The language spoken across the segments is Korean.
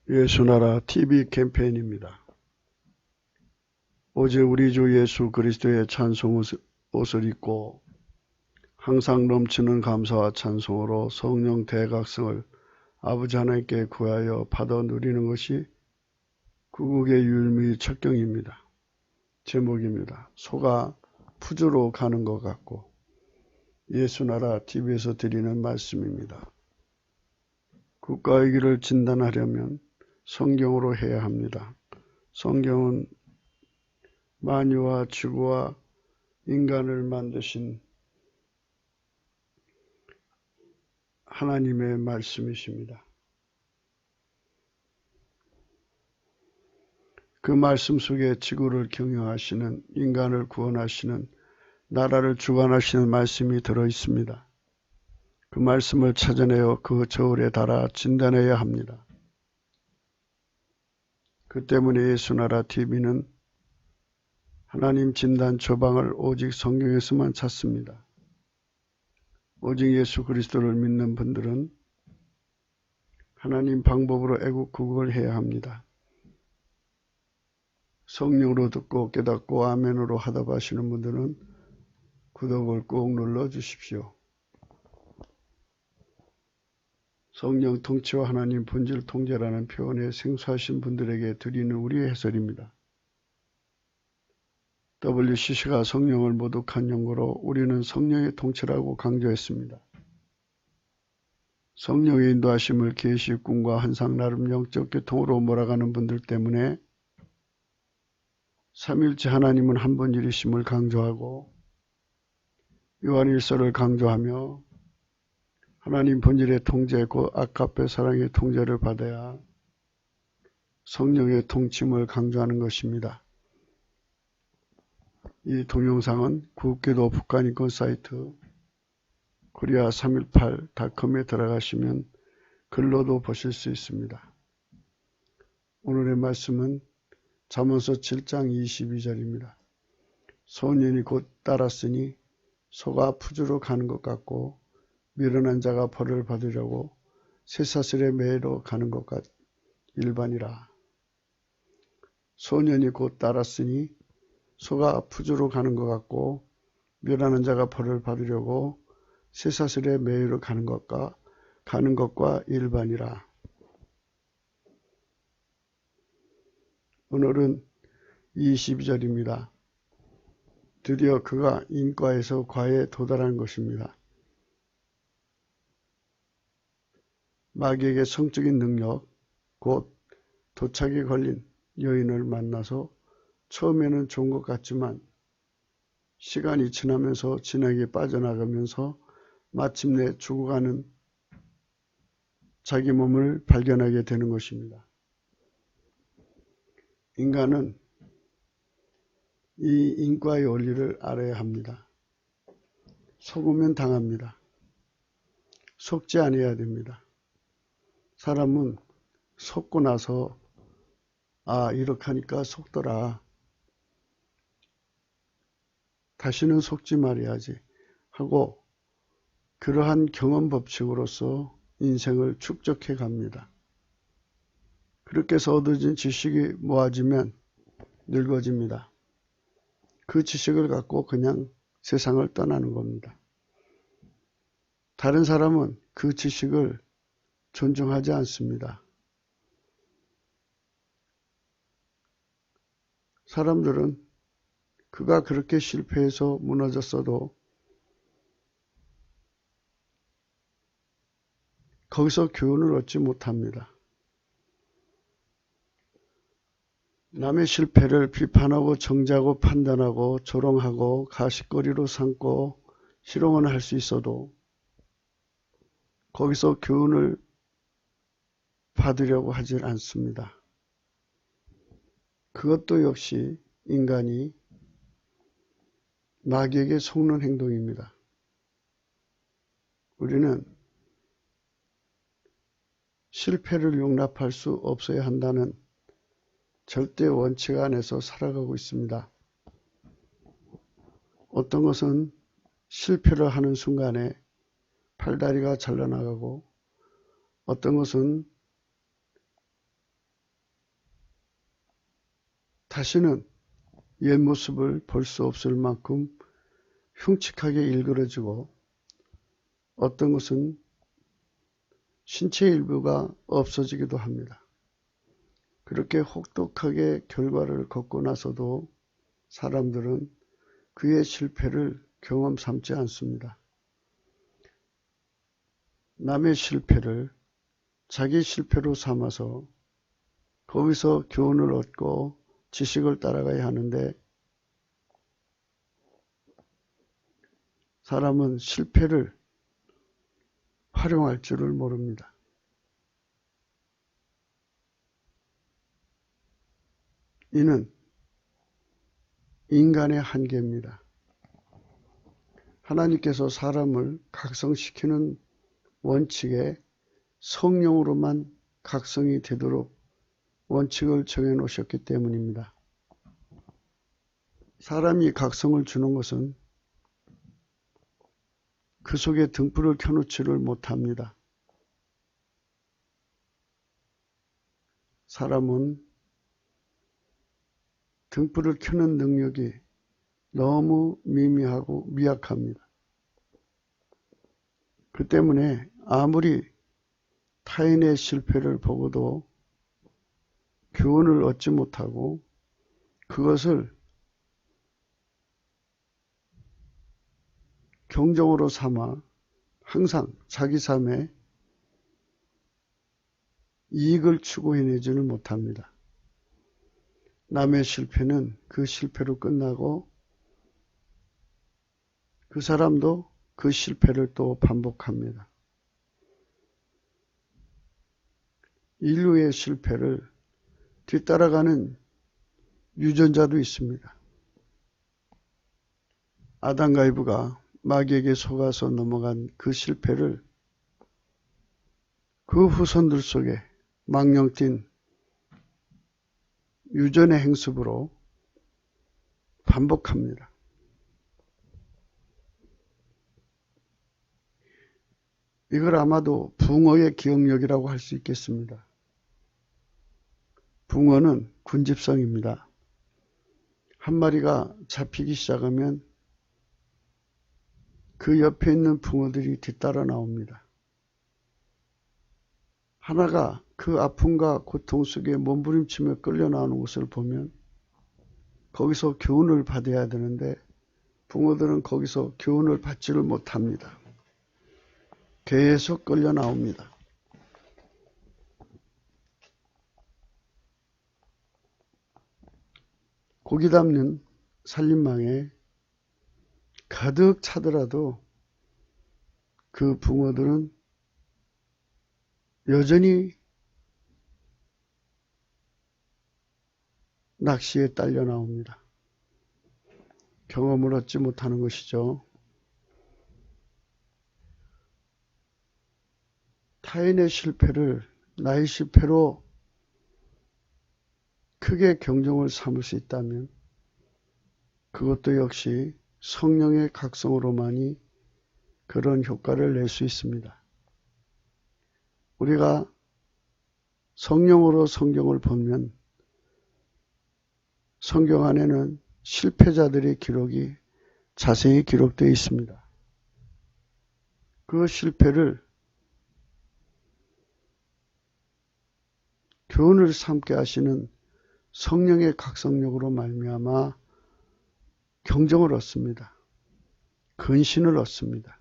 예수나라 TV 캠페인입니다. 오직 우리 주 예수 그리스도의 찬송 옷을 입고 항상 넘치는 감사와 찬송으로 성령 대각성을 아버지 하나님께 구하여 받아 누리는 것이 구국의 유일무이 척경입니다. 제목입니다. 소가 푸주로 가는 것 같고, 예수나라 TV에서 드리는 말씀입니다. 국가의 길을 진단하려면 성경으로 해야 합니다. 성경은 만유와 지구와 인간을 만드신 하나님의 말씀이십니다. 그 말씀 속에 지구를 경영하시는, 인간을 구원하시는, 나라를 주관하시는 말씀이 들어있습니다. 그 말씀을 찾아내어 그 저울에 달아 진단해야 합니다. 그 때문에 예수나라 TV는 하나님 진단 처방을 오직 성경에서만 찾습니다. 오직 예수 그리스도를 믿는 분들은 하나님 방법으로 애국구국을 해야 합니다. 성령으로 듣고 깨닫고 아멘으로 하답 하시는 분들은 구독을 꼭 눌러 주십시오. 성령 통치와 하나님 본질 통제라는 표현에 생소하신 분들에게 드리는 우리의 해설입니다. WCC가 성령을 모독한 용어로 우리는 성령의 통치라고 강조했습니다. 성령의 인도하심을 계시, 꿈과 환상, 나름 영적 교통으로 몰아가는 분들 때문에 삼일째 하나님은 한 분이심을 강조하고 요한일서를 강조하며 하나님 본질의 통제, 곧 아카페 사랑의 통제를 받아야 성령의 통침을 강조하는 것입니다. 이 동영상은 국기도 북한인권 사이트 korea318.com에 들어가시면 글로도 보실 수 있습니다. 오늘의 말씀은 잠언서 7장 22절입니다. 소년이 곧 따랐으니 소가 푸주로 가는 것 같고 미련한 자가 벌을 받으려고 쇠사슬에 매이러 가는 것 같 일반이라. 소년이 곧 따랐으니 소가 푸주로 가는 것 같고 멸하는 자가 벌을 받으려고 쇠사슬에 매이러 가는 것과 일반이라. 오늘은 22절입니다. 드디어 그가 인과에서 과에 도달한 것입니다. 마귀에게 성적인 능력, 곧 도착이 걸린 여인을 만나서 처음에는 좋은 것 같지만 시간이 지나면서 진하게 빠져나가면서 마침내 죽어가는 자기 몸을 발견하게 되는 것입니다. 인간은 이 인과의 원리를 알아야 합니다. 속으면 당합니다. 속지 않아야 됩니다. 사람은 속고 나서 이렇게 하니까 속더라. 다시는 속지 말아야지 하고 그러한 경험 법칙으로서 인생을 축적해 갑니다. 그렇게 해서 얻어진 지식이 모아지면 늙어집니다. 그 지식을 갖고 그냥 세상을 떠나는 겁니다. 다른 사람은 그 지식을 존중하지 않습니다. 사람들은 그가 그렇게 실패해서 무너졌어도 거기서 교훈을 얻지 못합니다. 남의 실패를 비판하고 정죄하고 판단하고 조롱하고 가십거리로 삼고 희롱은 할 수 있어도 거기서 교훈을 받으려고 하질 않습니다. 그것도 역시 인간이 마귀에게 속는 행동입니다. 우리는 실패를 용납할 수 없어야 한다는 절대 원칙 안에서 살아가고 있습니다. 어떤 것은 실패를 하는 순간에 팔다리가 잘려나가고 어떤 것은 다시는 옛 모습을 볼 수 없을 만큼 흉측하게 일그러지고 어떤 것은 신체 일부가 없어지기도 합니다. 그렇게 혹독하게 결과를 겪고 나서도 사람들은 그의 실패를 경험 삼지 않습니다. 남의 실패를 자기 실패로 삼아서 거기서 교훈을 얻고 지식을 따라가야 하는데 사람은 실패를 활용할 줄을 모릅니다. 이는 인간의 한계입니다. 하나님께서 사람을 각성시키는 원칙에 성령으로만 각성이 되도록 원칙을 정해 놓으셨기 때문입니다. 사람이 각성을 주는 것은 그 속에 등불을 켜놓지를 못합니다. 사람은 등불을 켜는 능력이 너무 미미하고 미약합니다. 그 때문에 아무리 타인의 실패를 보고도 교훈을 얻지 못하고 그것을 경종으로 삼아 항상 자기 삶에 이익을 추구해내지는 못합니다. 남의 실패는 그 실패로 끝나고 그 사람도 그 실패를 또 반복합니다. 인류의 실패를 뒤따라가는 유전자도 있습니다. 아담과 이브가 마귀에게 속아서 넘어간 그 실패를 그 후손들 속에 망령뛴 유전의 행습으로 반복합니다. 이걸 아마도 붕어의 기억력이라고 할 수 있겠습니다. 붕어는 군집성입니다. 한 마리가 잡히기 시작하면 그 옆에 있는 붕어들이 뒤따라 나옵니다. 하나가 그 아픔과 고통 속에 몸부림치며 끌려 나오는 것을 보면 거기서 교훈을 받아야 되는데 붕어들은 거기서 교훈을 받지를 못합니다. 계속 끌려 나옵니다. 고기 담는 살림망에 가득 차더라도 그 붕어들은 여전히 낚시에 딸려 나옵니다. 경험을 얻지 못하는 것이죠. 타인의 실패를 나의 실패로 크게 경종을 삼을 수 있다면 그것도 역시 성령의 각성으로만이 그런 효과를 낼 수 있습니다. 우리가 성령으로 성경을 보면 성경 안에는 실패자들의 기록이 자세히 기록되어 있습니다. 그 실패를 교훈을 삼게 하시는 성령의 각성력으로 말미암아 경종을 얻습니다. 근신을 얻습니다.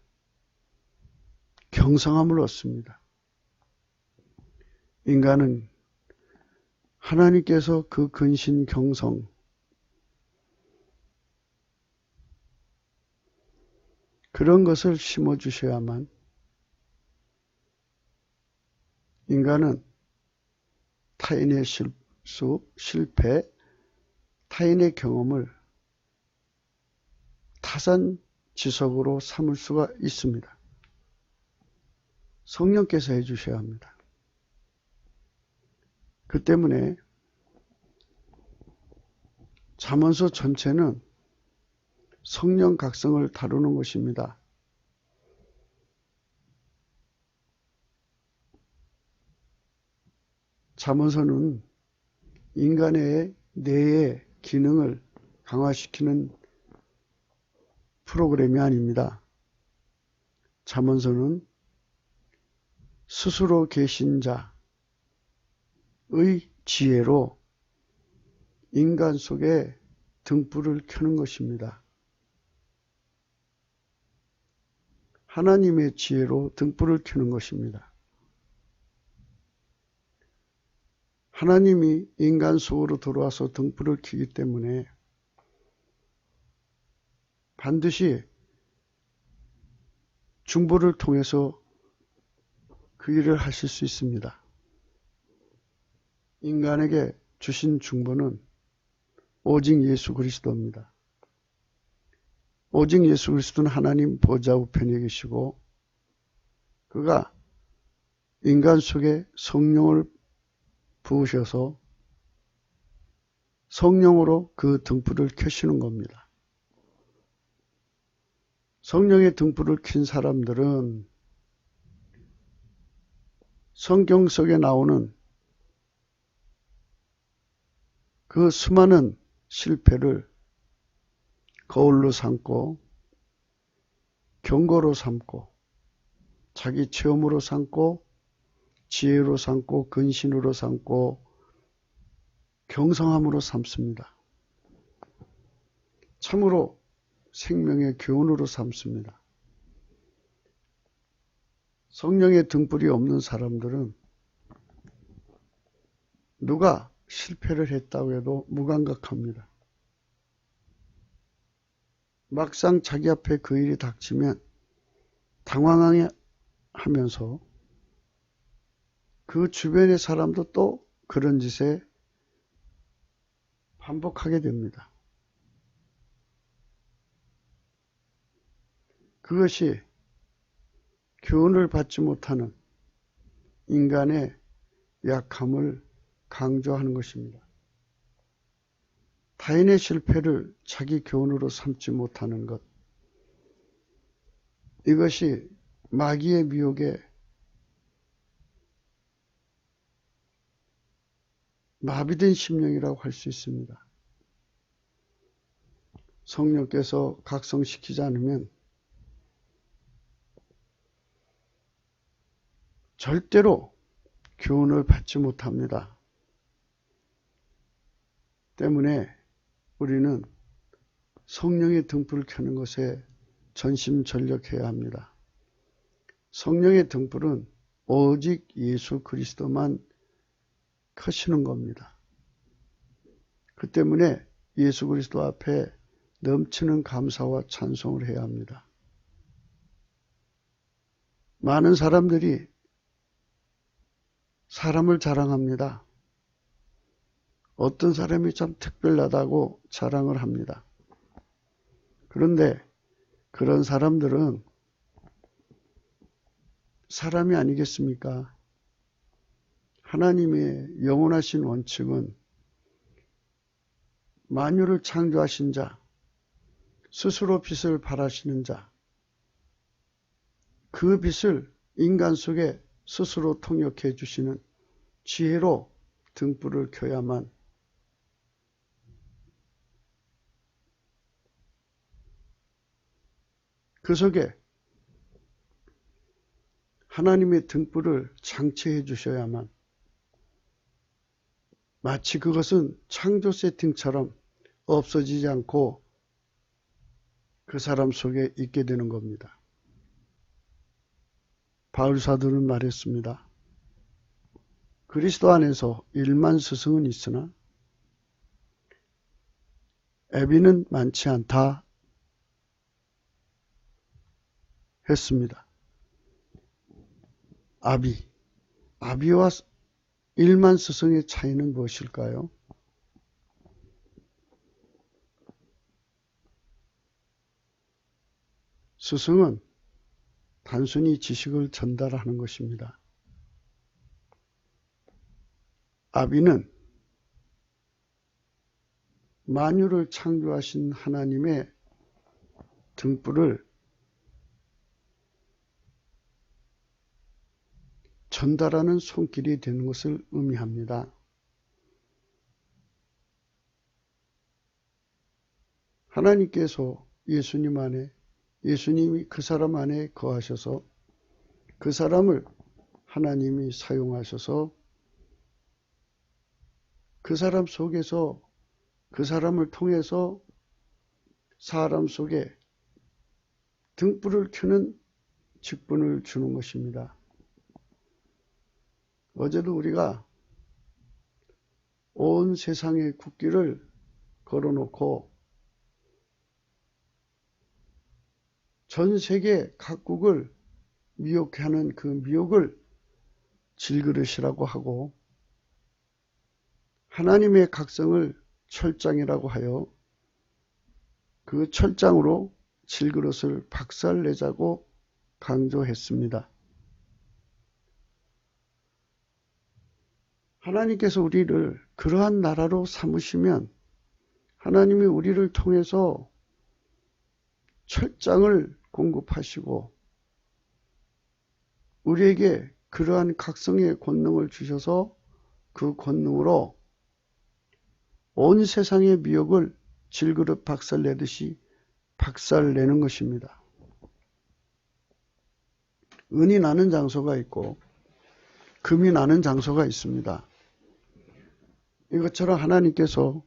경성함을 얻습니다. 인간은 하나님께서 그 근신 경성 그런 것을 심어주셔야만 인간은 타인의 실수, 실패, 타인의 경험을 타산지석으로 삼을 수가 있습니다. 성령께서 해주셔야 합니다. 그 때문에 잠언서 전체는 성령 각성을 다루는 것입니다. 잠언서는 인간의 뇌에 기능을 강화시키는 프로그램이 아닙니다. 잠언서는 스스로 계신 자의 지혜로 인간 속에 등불을 켜는 것입니다. 하나님의 지혜로 등불을 켜는 것입니다. 하나님이 인간 속으로 들어와서 등불을 켜기 때문에 반드시 중보를 통해서 그 일을 하실 수 있습니다. 인간에게 주신 중보는 오직 예수 그리스도입니다. 오직 예수 그리스도는 하나님 보좌 우편에 계시고 그가 인간 속에 성령을 부으셔서 성령으로 그 등불을 켜시는 겁니다. 성령의 등불을 킨 사람들은 성경 속에 나오는 그 수많은 실패를 거울로 삼고 경고로 삼고 자기 체험으로 삼고 지혜로 삼고 근신으로 삼고 경성함으로 삼습니다. 참으로 생명의 교훈으로 삼습니다. 성령의 등불이 없는 사람들은 누가 실패를 했다고 해도 무감각합니다. 막상 자기 앞에 그 일이 닥치면 당황하면서 그 주변의 사람도 또 그런 짓에 반복하게 됩니다. 그것이 교훈을 받지 못하는 인간의 약함을 강조하는 것입니다. 타인의 실패를 자기 교훈으로 삼지 못하는 것, 이것이 마귀의 미혹에 마비된 심령이라고 할 수 있습니다. 성령께서 각성시키지 않으면 절대로 교훈을 받지 못합니다. 때문에 우리는 성령의 등불을 켜는 것에 전심전력해야 합니다. 성령의 등불은 오직 예수 그리스도만 켜시는 겁니다. 그 때문에 예수 그리스도 앞에 넘치는 감사와 찬송을 해야 합니다. 많은 사람들이 사람을 자랑합니다. 어떤 사람이 참 특별하다고 자랑을 합니다. 그런데 그런 사람들은 사람이 아니겠습니까? 하나님의 영원하신 원칙은 만유를 창조하신 자, 스스로 빛을 발하시는 자, 그 빛을 인간 속에 스스로 통역해 주시는 지혜로 등불을 켜야만 그 속에 하나님의 등불을 장치해 주셔야만 마치 그것은 창조 세팅처럼 없어지지 않고 그 사람 속에 있게 되는 겁니다. 바울 사도는 말했습니다. 그리스도 안에서 1만 스승은 있으나 애비는 많지 않다 했습니다. 아비와 1만 스승의 차이는 무엇일까요? 스승은 단순히 지식을 전달하는 것입니다. 아비는 만유를 창조하신 하나님의 등불을 전달하는 손길이 되는 것을 의미합니다. 하나님께서 예수님 안에, 예수님이 그 사람 안에 거하셔서 그 사람을 하나님이 사용하셔서 그 사람 속에서, 그 사람을 통해서 사람 속에 등불을 켜는 직분을 주는 것입니다. 어제도 우리가 온 세상의 국기를 걸어놓고 전 세계 각국을 미혹해 하는 그 미혹을 질그릇이라고 하고, 하나님의 각성을 철장이라고 하여 그 철장으로 질그릇을 박살내자고 강조했습니다. 하나님께서 우리를 그러한 나라로 삼으시면 하나님이 우리를 통해서 철장을 공급하시고 우리에게 그러한 각성의 권능을 주셔서 그 권능으로 온 세상의 미혹을 질그릇 박살내듯이 박살내는 것입니다. 은이 나는 장소가 있고 금이 나는 장소가 있습니다. 이것처럼 하나님께서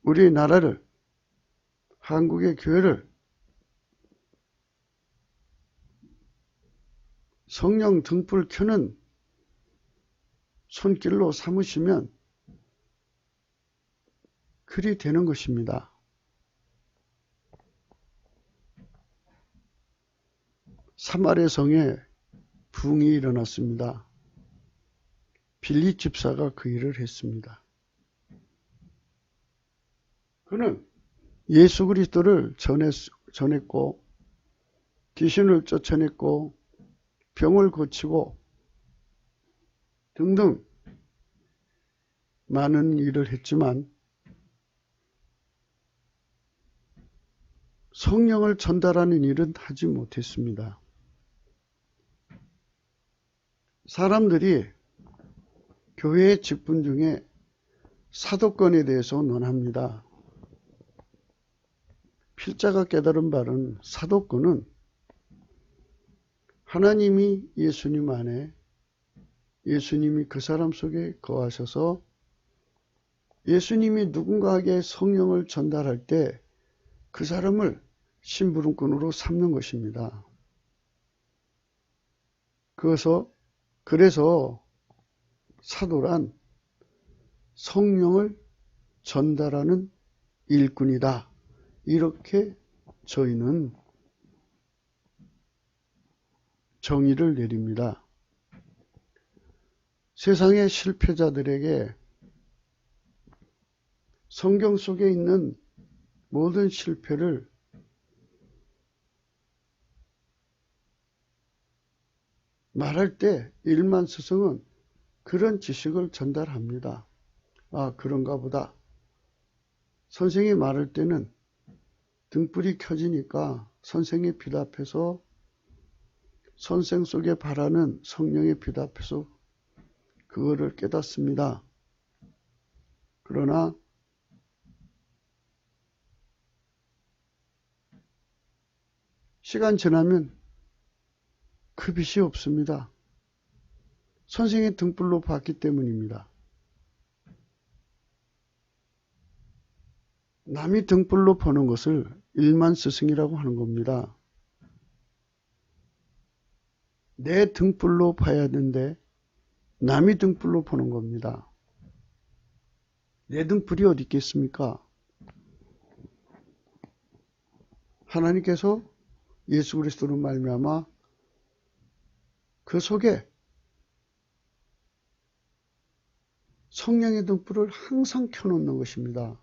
우리 나라를, 한국의 교회를 성령 등불 켜는 손길로 삼으시면 그리 되는 것입니다. 사마리아 성에 붕이 일어났습니다. 빌립 집사가 그 일을 했습니다. 그는 예수 그리스도를 전했고 귀신을 쫓아냈고 병을 고치고 등등 많은 일을 했지만 성령을 전달하는 일은 하지 못했습니다. 사람들이 교회의 직분 중에 사도권에 대해서 논합니다. 필자가 깨달은 바는 사도권은 하나님이 예수님 안에, 예수님이 그 사람 속에 거하셔서 예수님이 누군가에게 성령을 전달할 때 그 사람을 심부름꾼으로 삼는 것입니다. 그래서 사도란 성령을 전달하는 일꾼이다. 이렇게 저희는 정의를 내립니다. 세상의 실패자들에게 성경 속에 있는 모든 실패를 말할 때 일만 스승은 그런 지식을 전달합니다. 아, 그런가 보다. 선생이 말할 때는 등불이 켜지니까 선생의 빛 앞에서, 선생 속에 바라는 성령의 빛 앞에서 그거를 깨닫습니다. 그러나 시간 지나면 그 빛이 없습니다. 선생의 등불로 봤기 때문입니다. 남이 등불로 보는 것을 일만 스승이라고 하는 겁니다. 내 등불로 봐야 하는데 남이 등불로 보는 겁니다. 내 등불이 어디 있겠습니까? 하나님께서 예수 그리스도로 말미암아 그 속에 성령의 등불을 항상 켜놓는 것입니다.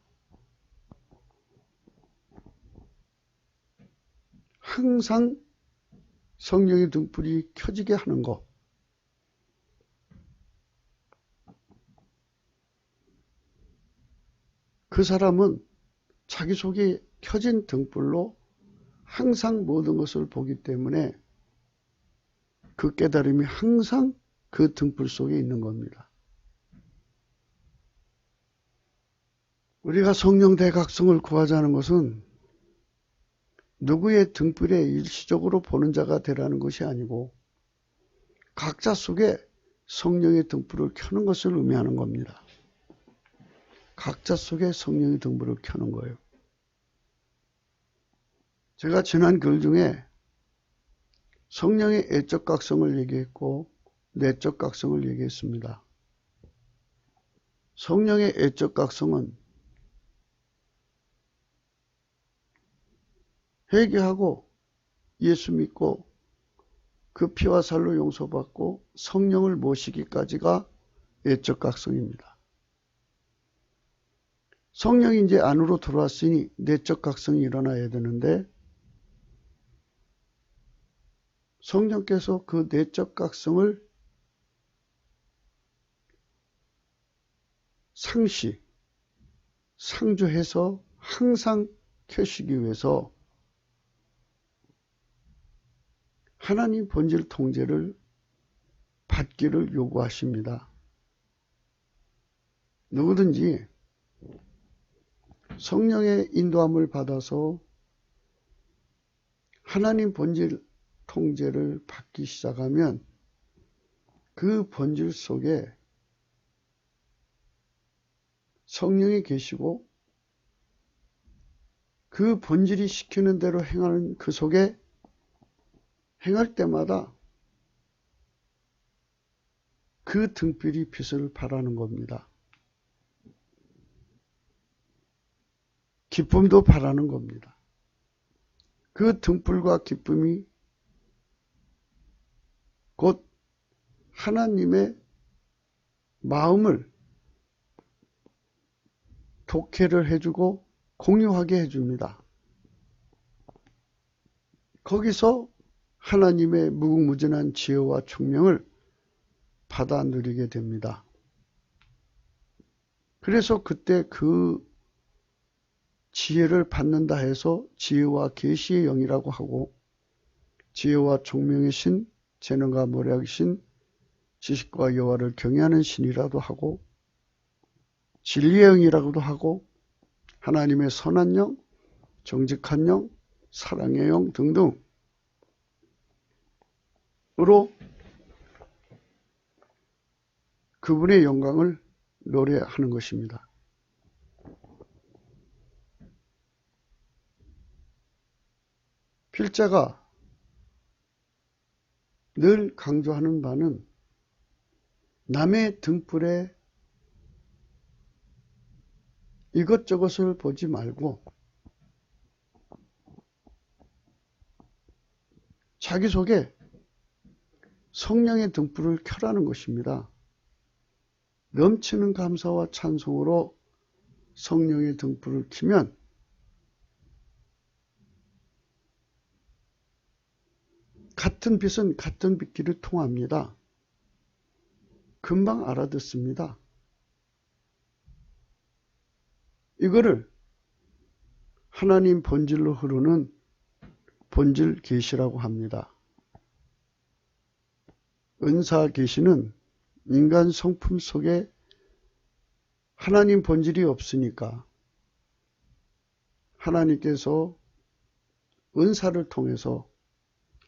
항상 성령의 등불이 켜지게 하는 것. 그 사람은 자기 속에 켜진 등불로 항상 모든 것을 보기 때문에 그 깨달음이 항상 그 등불 속에 있는 겁니다. 우리가 성령 대각성을 구하자는 것은 누구의 등불에 일시적으로 보는 자가 되라는 것이 아니고 각자 속에 성령의 등불을 켜는 것을 의미하는 겁니다. 각자 속에 성령의 등불을 켜는 거예요. 제가 지난 글 중에 성령의 애적 각성을 얘기했고 내적 각성을 얘기했습니다. 성령의 애적 각성은 회개하고 예수 믿고 그 피와 살로 용서받고 성령을 모시기까지가 애적 각성입니다. 성령이 이제 안으로 들어왔으니 내적 각성이 일어나야 되는데 성령께서 그 내적 각성을 상주해서 항상 켜시기 위해서 하나님 본질 통제를 받기를 요구하십니다. 누구든지 성령의 인도함을 받아서 하나님 본질 통제를 받기 시작하면 그 본질 속에 성령이 계시고 그 본질이 시키는 대로 행하는 그 속에 행할 때마다 그 등불이 빛을 발하는 겁니다. 기쁨도 발하는 겁니다. 그 등불과 기쁨이 곧 하나님의 마음을 독해를 해주고 공유하게 해줍니다. 거기서 하나님의 무궁무진한 지혜와 총명을 받아 누리게 됩니다. 그래서 그때 그 지혜를 받는다 해서 지혜와 계시의 영이라고 하고 지혜와 총명의 신, 재능과 모략의 신, 지식과 여호와를 경외하는 신이라도 하고 진리의 영이라고도 하고 하나님의 선한 영, 정직한 영, 사랑의 영 등등 으로 그분의 영광을 노래하는 것입니다. 필자가 늘 강조하는 바는 남의 등불에 이것저것을 보지 말고 자기 속에 성령의 등불을 켜라는 것입니다. 넘치는 감사와 찬송으로 성령의 등불을 켜면 같은 빛은 같은 빛끼리 통합니다. 금방 알아듣습니다. 이거를 하나님 본질로 흐르는 본질 계시라고 합니다. 은사 계시는 인간 성품 속에 하나님 본질이 없으니까 하나님께서 은사를 통해서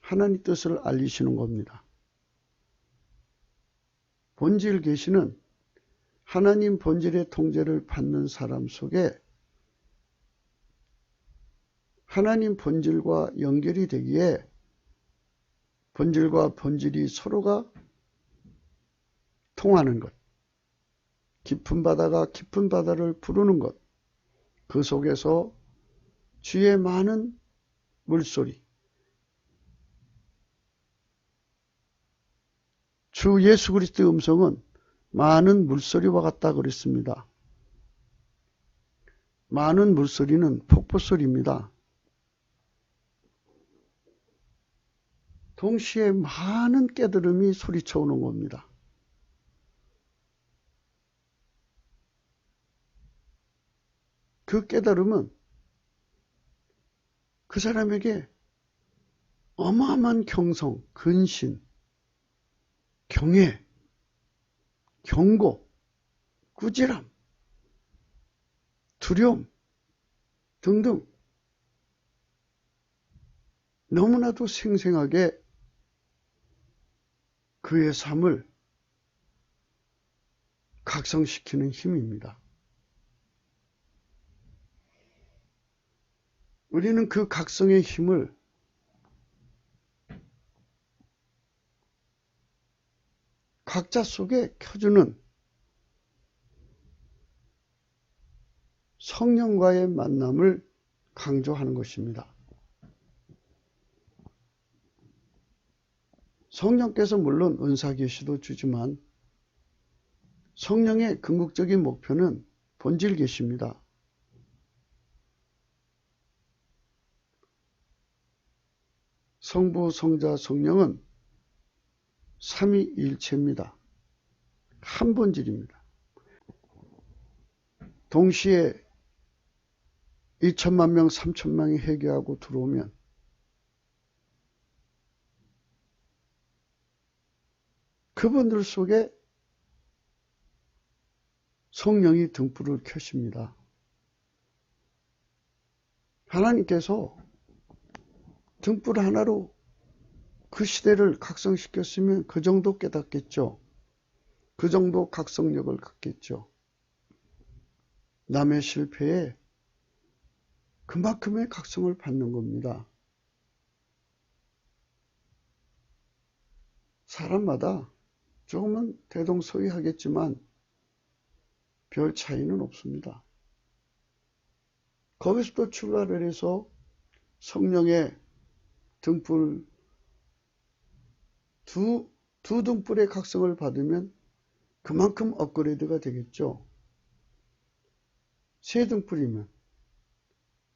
하나님 뜻을 알리시는 겁니다. 본질 계시는 하나님 본질의 통제를 받는 사람 속에 하나님 본질과 연결이 되기에 본질과 본질이 서로가 통하는 것, 깊은 바다가 깊은 바다를 부르는 것, 그 속에서 주의 많은 물소리, 주 예수 그리스도의 음성은 많은 물소리와 같다 그랬습니다. 많은 물소리는 폭포소리입니다. 동시에 많은 깨달음이 소리쳐 오는 겁니다. 그 깨달음은 그 사람에게 어마어마한 경성, 근신, 경애, 경고, 꾸지람, 두려움 등등 너무나도 생생하게 그의 삶을 각성시키는 힘입니다. 우리는 그 각성의 힘을 각자 속에 켜주는 성령과의 만남을 강조하는 것입니다. 성령께서 물론 은사계시도 주지만 성령의 궁극적인 목표는 본질 계시입니다. 성부, 성자, 성령은 삼위일체입니다. 한 본질입니다. 동시에 2천만 명, 3천명이 회개하고 들어오면 그분들 속에 성령이 등불을 켜십니다. 하나님께서 등불 하나로 그 시대를 각성시켰으면 그 정도 깨닫겠죠. 그 정도 각성력을 갖겠죠. 남의 실패에 그만큼의 각성을 받는 겁니다. 사람마다 조금은 대동소이하겠지만 별 차이는 없습니다. 거기서부터 출발을 해서 성령의 등불 두 등불의 각성을 받으면 그만큼 업그레이드가 되겠죠. 세 등불이면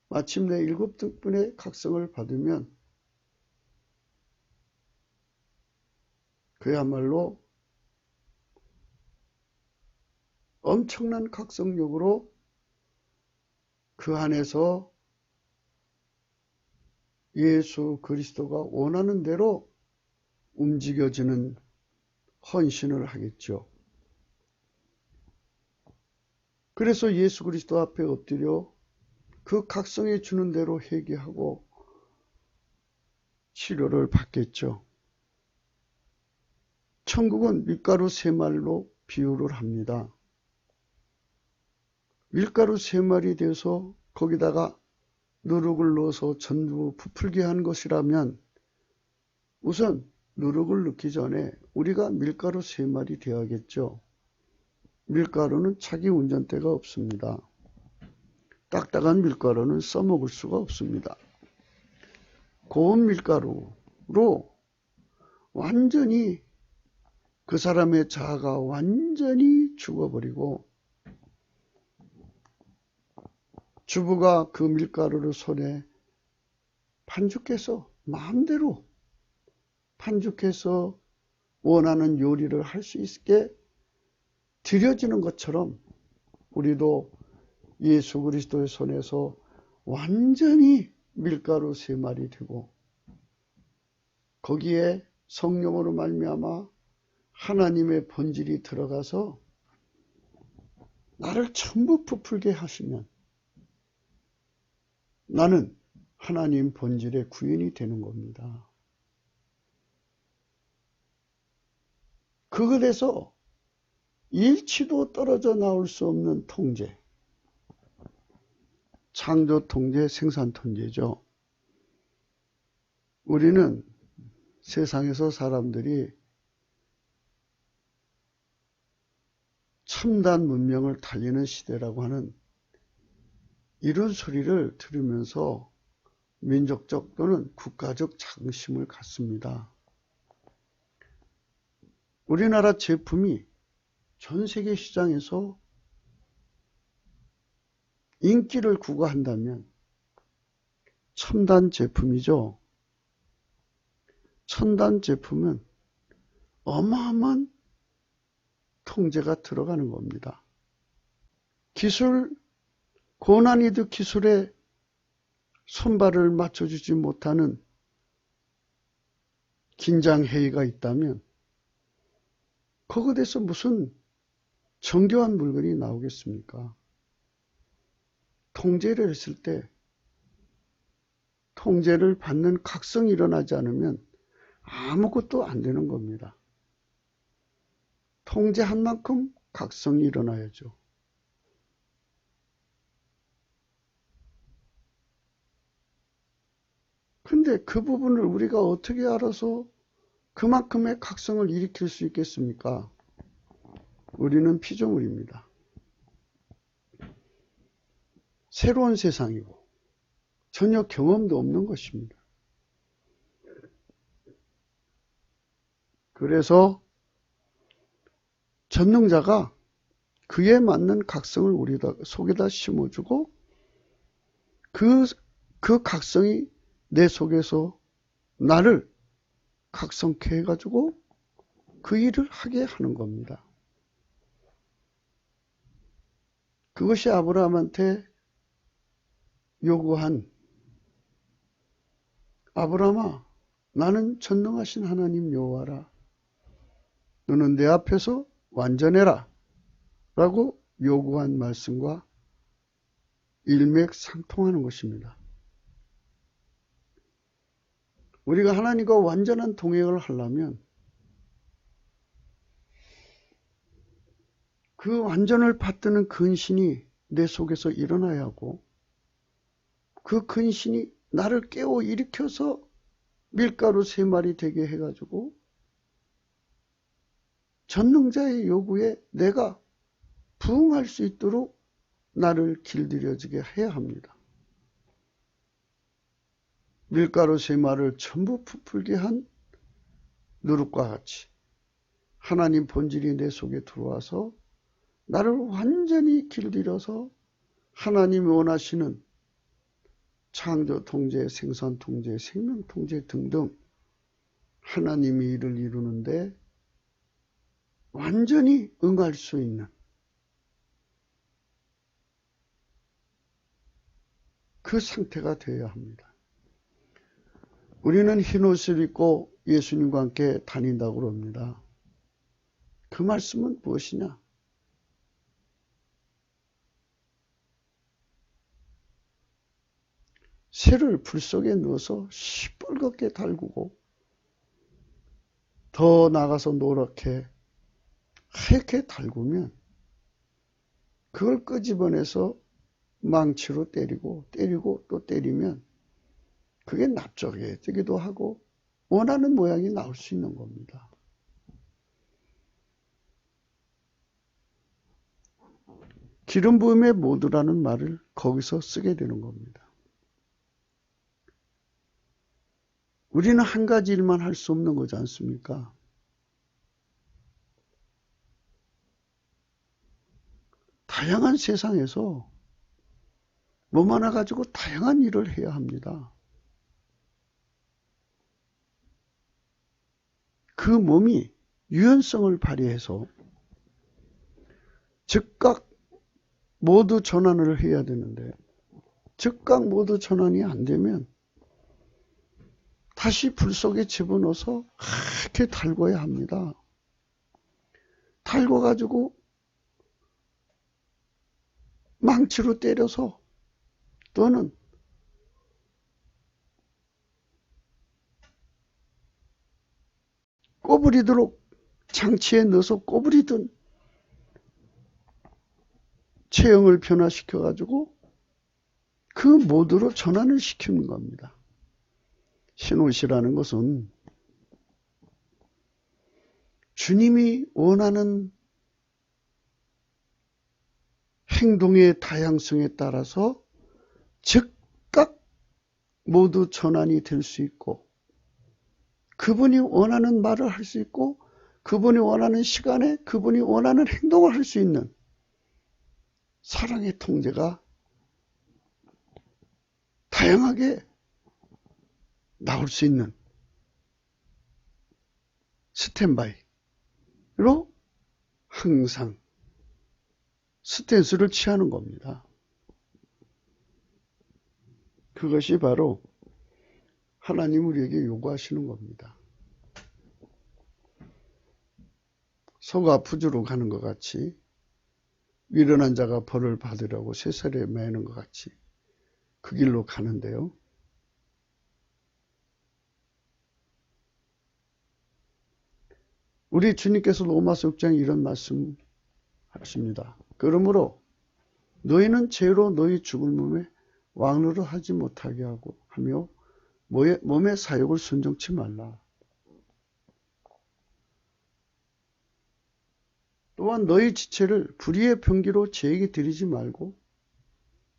마침내 7등불의 각성을 받으면 그야말로 엄청난 각성력으로 그 안에서 예수 그리스도가 원하는 대로 움직여지는 헌신을 하겠죠. 그래서 예수 그리스도 앞에 엎드려 그 각성해 주는 대로 회개하고 치료를 받겠죠. 천국은 밀가루 3말로 비유를 합니다. 밀가루 3말이 돼서 거기다가 누룩을 넣어서 전부 부풀게 한 것이라면 우선 누룩을 넣기 전에 우리가 밀가루 3말이 되어야겠죠. 밀가루는 차기 운전대가 없습니다. 딱딱한 밀가루는 써먹을 수가 없습니다. 고운 밀가루로 완전히 그 사람의 자아가 완전히 죽어버리고 주부가 그 밀가루를 손에 반죽해서 마음대로 반죽해서 원하는 요리를 할 수 있게 드려지는 것처럼 우리도 예수 그리스도의 손에서 완전히 밀가루 3말이 되고 거기에 성령으로 말미암아 하나님의 본질이 들어가서 나를 전부 부풀게 하시면 나는 하나님 본질의 구현이 되는 겁니다. 그것에서 일치도 떨어져 나올 수 없는 통제, 창조 통제, 생산 통제죠. 우리는 세상에서 사람들이 첨단 문명을 달리는 시대라고 하는 이런 소리를 들으면서 민족적 또는 국가적 자긍심을 갖습니다. 우리나라 제품이 전 세계 시장에서 인기를 구가한다면 첨단 제품이죠. 첨단 제품은 어마어마한 통제가 들어가는 겁니다. 기술, 고난이도 기술에 손발을 맞춰주지 못하는 긴장회의가 있다면 거기에서 무슨 정교한 물건이 나오겠습니까? 통제를 했을 때 통제를 받는 각성이 일어나지 않으면 아무것도 안 되는 겁니다. 통제한 만큼 각성이 일어나야죠. 근데 그 부분을 우리가 어떻게 알아서 그만큼의 각성을 일으킬 수 있겠습니까? 우리는 피조물입니다. 새로운 세상이고 전혀 경험도 없는 것입니다. 그래서 전능자가 그에 맞는 각성을 우리 속에다 심어주고 그 각성이 내 속에서 나를 각성케 해가지고 그 일을 하게 하는 겁니다. 그것이 아브라함한테 요구한 아브라함아 나는 전능하신 하나님 여호와라. 너는 내 앞에서 완전해라 라고 요구한 말씀과 일맥상통하는 것입니다. 우리가 하나님과 완전한 동행을 하려면 그 완전을 받드는 근신이 내 속에서 일어나야 하고 그 근신이 나를 깨워 일으켜서 밀가루 3마리 되게 해가지고 전능자의 요구에 내가 부응할 수 있도록 나를 길들여지게 해야 합니다. 밀가루 3마리를 전부 부풀게 한 누룩과 같이 하나님 본질이 내 속에 들어와서 나를 완전히 길들여서 하나님이 원하시는 창조 통제, 생산 통제, 생명 통제 등등 하나님이 일을 이루는데 완전히 응할 수 있는 그 상태가 되어야 합니다. 우리는 흰옷을 입고 예수님과 함께 다닌다고 그럽니다. 그 말씀은 무엇이냐? 새를 불 속에 넣어서 시뻘겋게 달구고 더 나가서 노랗게 하얗게 달구면 그걸 끄집어내서 망치로 때리고 또 때리면 그게 납작해지기도 하고 원하는 모양이 나올 수 있는 겁니다. 기름 부음의 모두라는 말을 거기서 쓰게 되는 겁니다. 우리는 한 가지 일만 할 수 없는 거지 않습니까? 다양한 세상에서 몸 하나 가지고 다양한 일을 해야 합니다. 그 몸이 유연성을 발휘해서 즉각 모두 전환을 해야 되는데 즉각 모두 전환이 안 되면 다시 불 속에 집어넣어서 이렇게 달궈야 합니다. 달궈가지고 망치로 때려서 또는 꼬부리도록 장치에 넣어서 꼬부리든 체형을 변화시켜가지고 그 모드로 전환을 시키는 겁니다. 흰옷이라는 것은 주님이 원하는 행동의 다양성에 따라서 즉각 모두 전환이 될 수 있고 그분이 원하는 말을 할 수 있고 그분이 원하는 시간에 그분이 원하는 행동을 할 수 있는 사랑의 통제가 다양하게 나올 수 있는 스탠바이로 항상 스탠스를 취하는 겁니다. 그것이 바로 하나님 우리에게 요구하시는 겁니다. 소가 부주로 가는 것 같이 미련한 자가 벌을 받으려고 쇠사리에 매는 것 같이 그 길로 가는데요. 우리 주님께서 로마서 6장에 이런 말씀 하십니다. 그러므로 너희는 죄로 너희 죽을 몸에 왕노릇 하지 못하게 하며 몸의 사욕을 순종치 말라. 또한 너희 지체를 불의의 병기로 죄에게 드리지 말고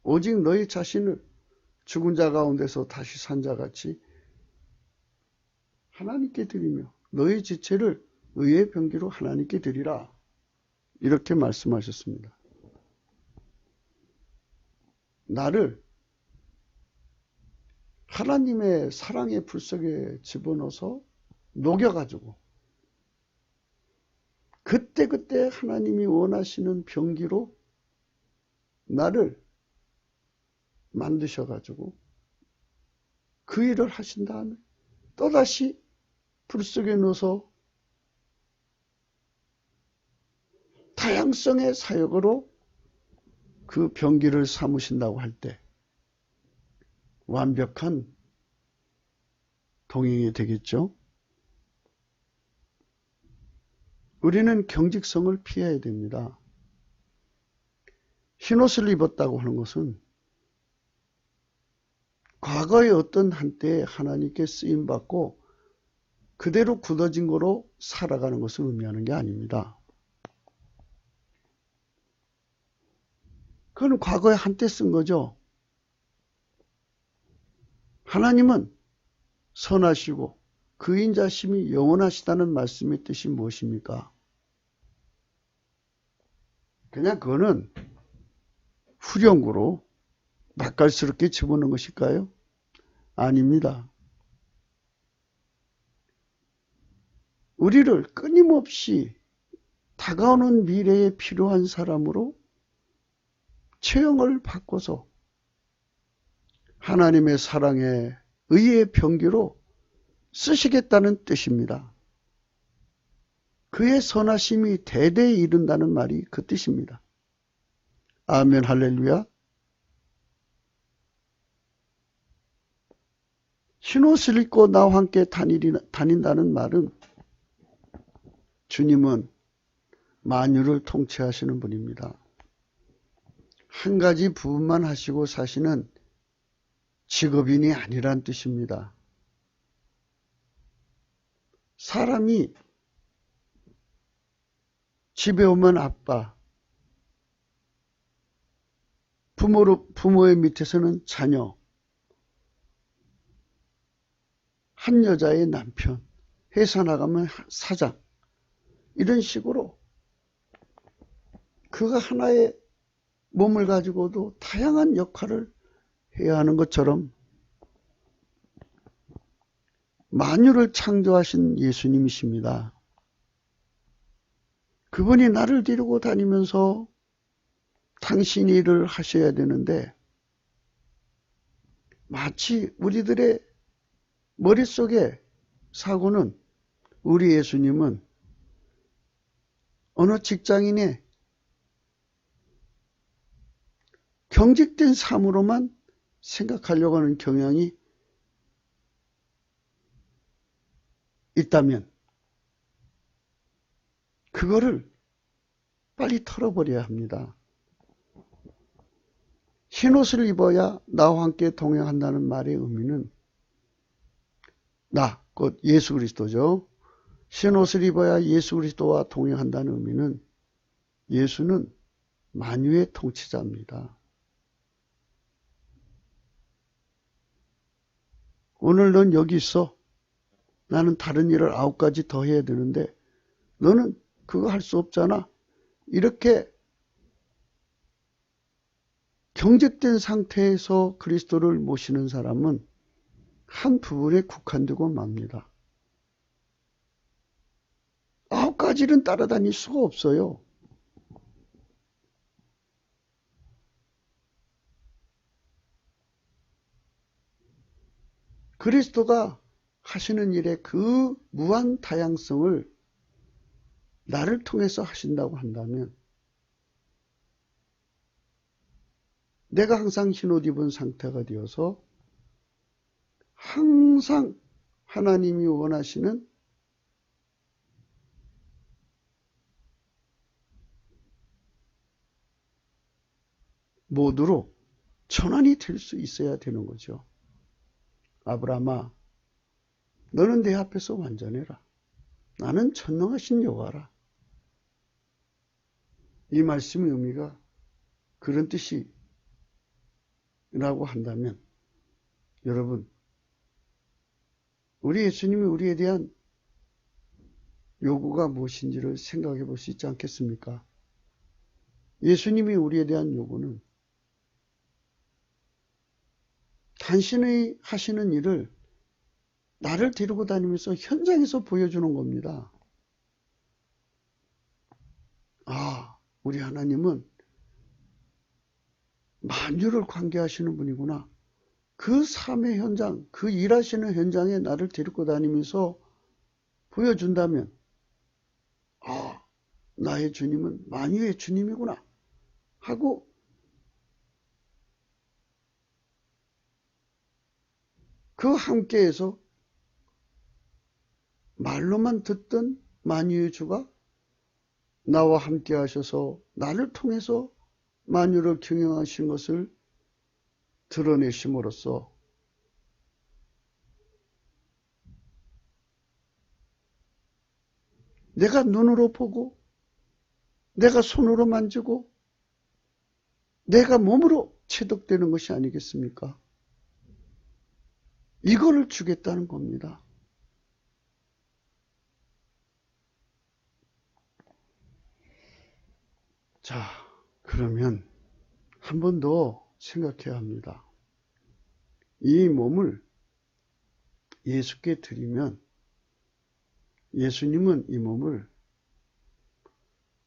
오직 너희 자신을 죽은 자 가운데서 다시 산 자같이 하나님께 드리며 너희 지체를 의의 병기로 하나님께 드리라. 이렇게 말씀하셨습니다. 나를 하나님의 사랑의 불 속에 집어넣어서 녹여가지고 그때그때 하나님이 원하시는 병기로 나를 만드셔가지고 그 일을 하신 다음에 또다시 불 속에 넣어서 다양성의 사역으로 그 병기를 삼으신다고 할 때 완벽한 동행이 되겠죠. 우리는 경직성을 피해야 됩니다. 흰옷을 입었다고 하는 것은 과거의 어떤 한때에 하나님께 쓰임받고 그대로 굳어진 거로 살아가는 것을 의미하는 게 아닙니다. 그건 과거에 한때 쓴 거죠. 하나님은 선하시고 그 인자심이 영원하시다는 말씀의 뜻이 무엇입니까? 그냥 그거는 후렴구로 맛깔스럽게 집어넣은 것일까요? 아닙니다. 우리를 끊임없이 다가오는 미래에 필요한 사람으로 체형을 바꿔서 하나님의 사랑의 의의 병기로 쓰시겠다는 뜻입니다. 그의 선하심이 대대에 이른다는 말이 그 뜻입니다. 아멘 할렐루야. 흰옷을 입고 나와 함께 다닌다는 말은 주님은 만유를 통치하시는 분입니다. 한 가지 부분만 하시고 사시는 직업인이 아니란 뜻입니다. 사람이 집에 오면 아빠, 부모의 밑에서는 자녀, 한 여자의 남편, 회사 나가면 사장, 이런 식으로 그가 하나의 몸을 가지고도 다양한 역할을 해야 하는 것처럼 만유를 창조하신 예수님이십니다. 그분이 나를 데리고 다니면서 당신이 일을 하셔야 되는데 마치 우리들의 머릿속에 사고는 우리 예수님은 어느 직장인의 경직된 삶으로만 생각하려고 하는 경향이 있다면 그거를 빨리 털어버려야 합니다. 흰옷을 입어야 나와 함께 동행한다는 말의 의미는 나, 곧 예수 그리스도죠. 흰옷을 입어야 예수 그리스도와 동행한다는 의미는 예수는 만유의 통치자입니다. 오늘 넌 여기 있어. 나는 다른 일을 9가지 더 해야 되는데 너는 그거 할 수 없잖아. 이렇게 경직된 상태에서 그리스도를 모시는 사람은 한 부분에 국한되고 맙니다. 9가지는 따라다닐 수가 없어요. 그리스도가 하시는 일의 그 무한 다양성을 나를 통해서 하신다고 한다면 내가 항상 흰옷 입은 상태가 되어서 항상 하나님이 원하시는 모두로 전환이 될 수 있어야 되는 거죠. 아브라함아, 너는 내 앞에서 완전해라. 나는 전능하신 여호와라. 이 말씀의 의미가 그런 뜻이라고 한다면 여러분, 우리 예수님이 우리에 대한 요구가 무엇인지를 생각해 볼 수 있지 않겠습니까? 예수님이 우리에 대한 요구는 당신의 하시는 일을 나를 데리고 다니면서 현장에서 보여주는 겁니다. 아, 우리 하나님은 만유를 관계하시는 분이구나. 그 삶의 현장, 그 일하시는 현장에 나를 데리고 다니면서 보여준다면, 아, 나의 주님은 만유의 주님이구나 하고 그 함께해서 말로만 듣던 만유의 주가 나와 함께 하셔서 나를 통해서 만유를 경영하신 것을 드러내심으로써 내가 눈으로 보고 내가 손으로 만지고 내가 몸으로 체득되는 것이 아니겠습니까? 이거를 주겠다는 겁니다. 자, 그러면 한 번 더 생각해야 합니다. 이 몸을 예수께 드리면 예수님은 이 몸을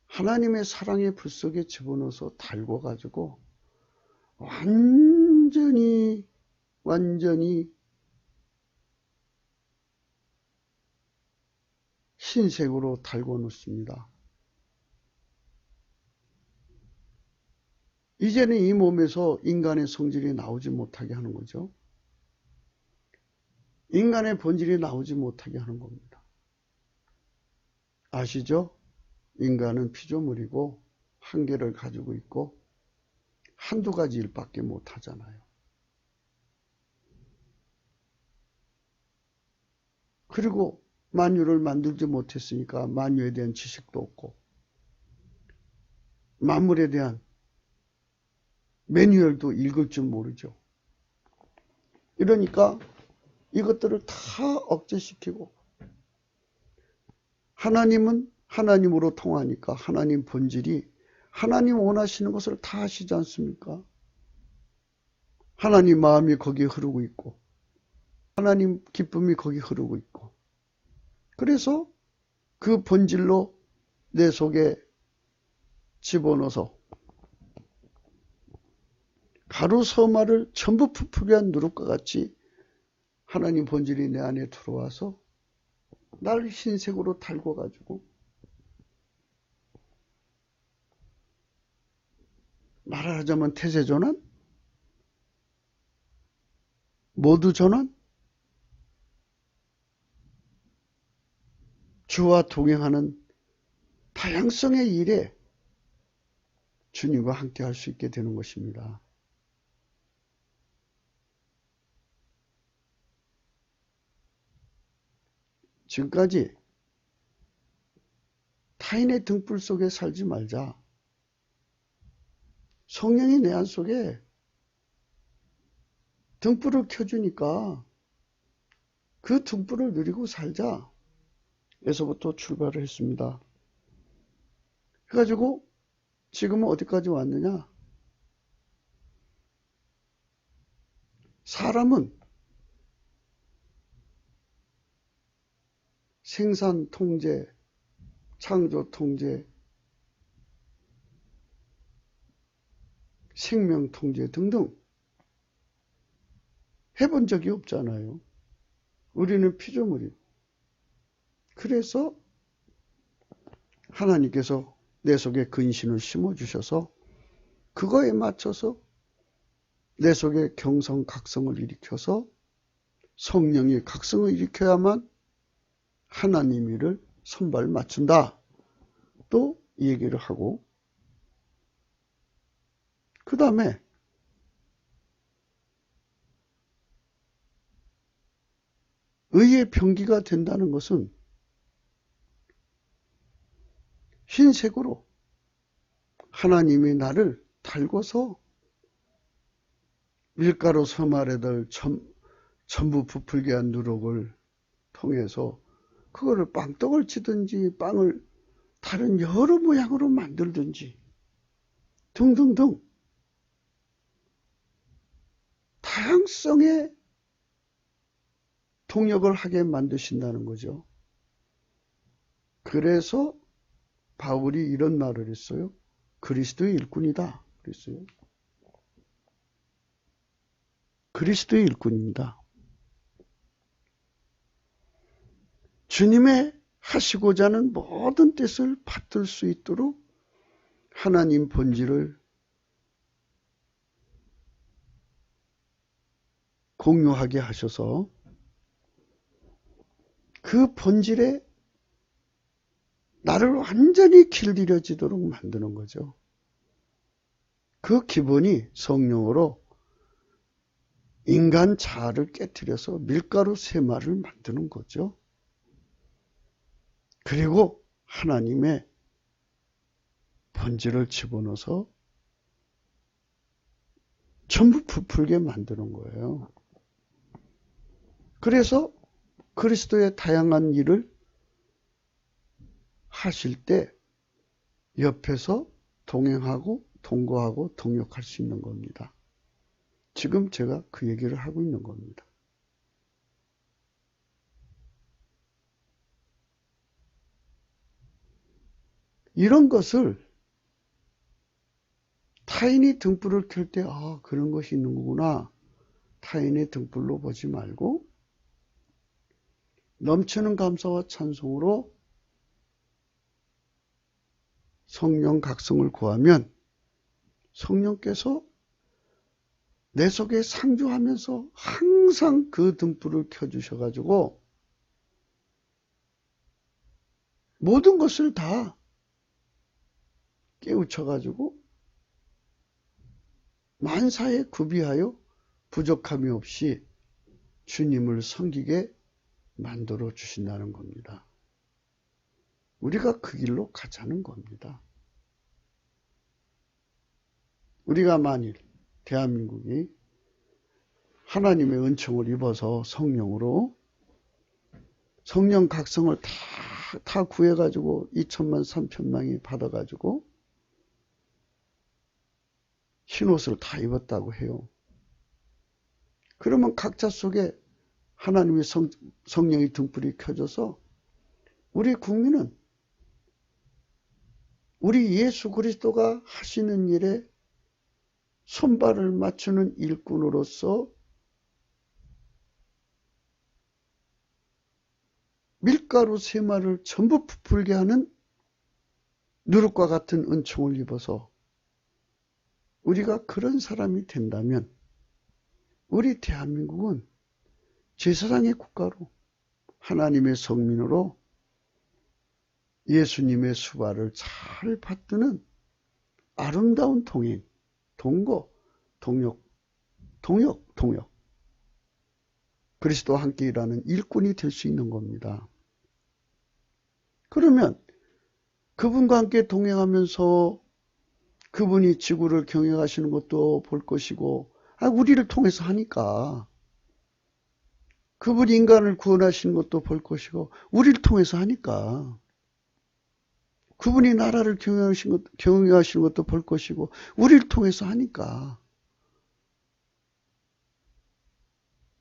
하나님의 사랑의 불 속에 집어넣어서 달궈가지고 완전히 흰색으로 달궈 놓습니다. 이제는 이 몸에서 인간의 성질이 나오지 못하게 하는 거죠. 인간의 본질이 나오지 못하게 하는 겁니다. 아시죠? 인간은 피조물이고 한계를 가지고 있고 한두 가지 일밖에 못하잖아요. 그리고 만유를 만들지 못했으니까 만유에 대한 지식도 없고 만물에 대한 매뉴얼도 읽을 줄 모르죠. 이러니까 이것들을 다 억제시키고 하나님은 하나님으로 통하니까 하나님 본질이 하나님 원하시는 것을 다 하시지 않습니까? 하나님 마음이 거기에 흐르고 있고 하나님 기쁨이 거기 흐르고 있고 그래서 그 본질로 내 속에 집어넣어서 가루 서마를 전부 부풀이한 누룩과 같이 하나님 본질이 내 안에 들어와서 날 흰색으로 달궈가지고 말하자면 태세전환? 모두전환? 주와 동행하는 다양성의 일에 주님과 함께 할 수 있게 되는 것입니다. 지금까지 타인의 등불 속에 살지 말자. 성령이 내 안 속에 등불을 켜주니까 그 등불을 누리고 살자. 에서부터 출발을 했습니다. 해가지고 지금은 어디까지 왔느냐? 사람은 생산 통제, 창조 통제, 생명 통제 등등 해본 적이 없잖아요. 우리는 피조물이고. 그래서 하나님께서 내 속에 근신을 심어주셔서 그거에 맞춰서 내 속에 경성각성을 일으켜서 성령이 각성을 일으켜야만 하나님 일을 선발 맞춘다. 또 얘기를 하고, 그 다음에 의의 병기가 된다는 것은 흰색으로 하나님이 나를 달궈서 밀가루 서말에들 전부 부풀게 한 누룩을 통해서 그거를 빵떡을 치든지 빵을 다른 여러 모양으로 만들든지 등등등 다양성의 동력을 하게 만드신다는 거죠. 그래서 바울이 이런 말을 했어요. 그리스도의 일꾼이다. 그랬어요. 그리스도의 일꾼입니다. 주님의 하시고자 하는 모든 뜻을 받들 수 있도록 하나님 본질을 공유하게 하셔서 그 본질에 나를 완전히 길들여지도록 만드는 거죠. 그 기본이 성령으로 인간 자아를 깨트려서 밀가루 세마를 만드는 거죠. 그리고 하나님의 본질을 집어넣어서 전부 부풀게 만드는 거예요. 그래서 그리스도의 다양한 일을 하실 때 옆에서 동행하고 동거하고 동역할 수 있는 겁니다. 지금 제가 그 얘기를 하고 있는 겁니다. 이런 것을 타인이 등불을 켤 때 그런 것이 있는 거구나. 타인의 등불로 보지 말고 넘치는 감사와 찬송으로 성령 각성을 구하면 성령께서 내 속에 상주하면서 항상 그 등불을 켜주셔가지고 모든 것을 다 깨우쳐가지고 만사에 구비하여 부족함이 없이 주님을 섬기게 만들어 주신다는 겁니다. 우리가 그 길로 가자는 겁니다. 우리가 만일 대한민국이 하나님의 은총을 입어서 성령으로 성령 각성을 다 구해가지고 2천만 3천만이 받아가지고 흰옷을 다 입었다고 해요. 그러면 각자 속에 하나님의 성령의 등불이 켜져서 우리 국민은 우리 예수 그리스도가 하시는 일에 손발을 맞추는 일꾼으로서 밀가루 세마를 전부 부풀게 하는 누룩과 같은 은총을 입어서 우리가 그런 사람이 된다면 우리 대한민국은 제사장의 국가로 하나님의 성민으로 예수님의 수발을 잘 받드는 아름다운 동행, 동거, 동역, 그리스도와 함께 일하는 일꾼이 될 수 있는 겁니다. 그러면 그분과 함께 동행하면서 그분이 지구를 경영하시는 것도 볼 것이고, 우리를 통해서 하니까. 그분이 인간을 구원하시는 것도 볼 것이고, 우리를 통해서 하니까. 그분이 나라를 경영하시는 것도 볼 것이고, 우리를 통해서 하니까.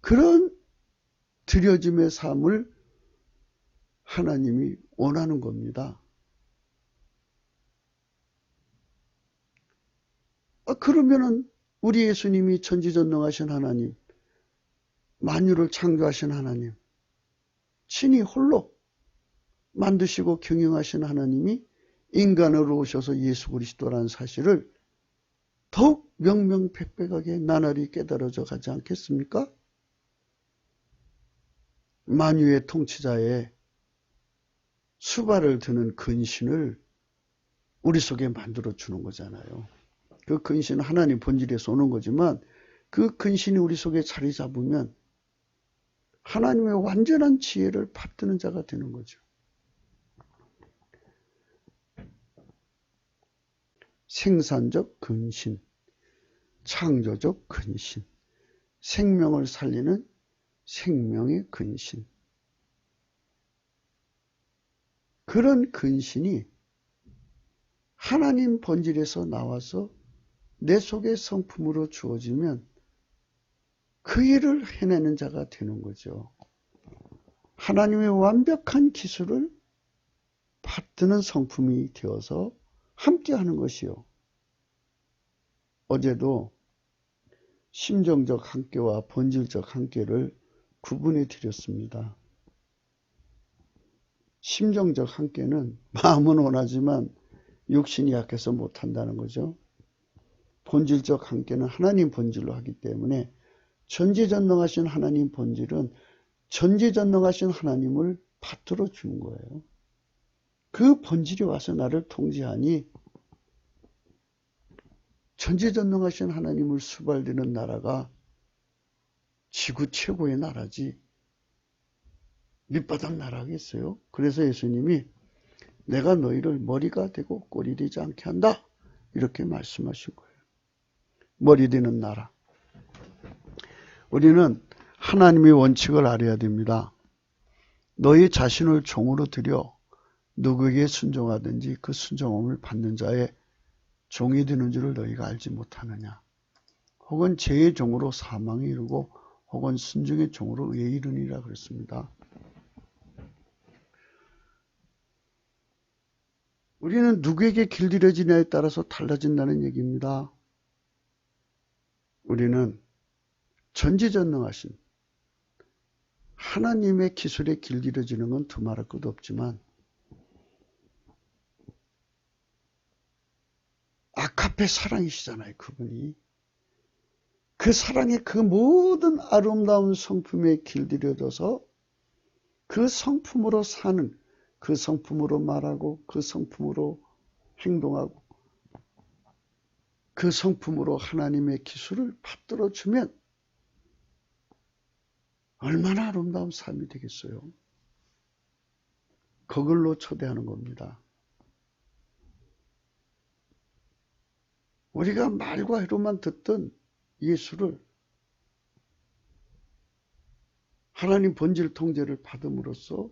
그런 드려짐의 삶을 하나님이 원하는 겁니다. 그러면은 우리 예수님이 전지전능하신 하나님, 만유를 창조하신 하나님, 친히 홀로 만드시고 경영하신 하나님이 인간으로 오셔서 예수 그리스도라는 사실을 더욱 명명백백하게 나날이 깨달아져 가지 않겠습니까? 만유의 통치자의 수발을 드는 근신을 우리 속에 만들어 주는 거잖아요. 그 근신은 하나님 본질에서 오는 거지만 그 근신이 우리 속에 자리 잡으면 하나님의 완전한 지혜를 받드는 자가 되는 거죠. 생산적 근신, 창조적 근신, 생명을 살리는 생명의 근신. 그런 근신이 하나님 본질에서 나와서 내 속에 성품으로 주어지면 그 일을 해내는 자가 되는 거죠. 하나님의 완벽한 기술을 받드는 성품이 되어서 함께하는 것이요. 어제도 심정적 함께와 본질적 함께를 구분해 드렸습니다. 심정적 함께는 마음은 원하지만 육신이 약해서 못한다는 거죠. 본질적 함께는 하나님 본질로 하기 때문에 전지전능하신 하나님 본질은 전지전능하신 하나님을 받들어 주는 거예요. 그 본질이 와서 나를 통제하니 전지전능하신 하나님을 수발되는 나라가 지구 최고의 나라지 밑바닥 나라겠어요. 그래서 예수님이 내가 너희를 머리가 되고 꼬리 되지 않게 한다 이렇게 말씀하신 거예요. 머리 되는 나라. 우리는 하나님의 원칙을 알아야 됩니다. 너희 자신을 종으로 들여 누구에게 순종하든지 그 순종함을 받는 자의 종이 되는 줄을 너희가 알지 못하느냐. 혹은 죄의 종으로 사망에 이르고 혹은 순종의 종으로 의에 이르니라 그랬습니다. 우리는 누구에게 길들여지냐에 따라서 달라진다는 얘기입니다. 우리는 전지전능하신 하나님의 기술에 길들여지는 건 두말할 것도 없지만 아카페 사랑이시잖아요. 그분이. 그 사랑의 그 모든 아름다운 성품에 길들여져서 그 성품으로 사는, 그 성품으로 말하고 그 성품으로 행동하고 그 성품으로 하나님의 기술을 받들어 주면 얼마나 아름다운 삶이 되겠어요. 그걸로 초대하는 겁니다. 우리가 말과 해로만 듣던 예수를 하나님 본질 통제를 받음으로써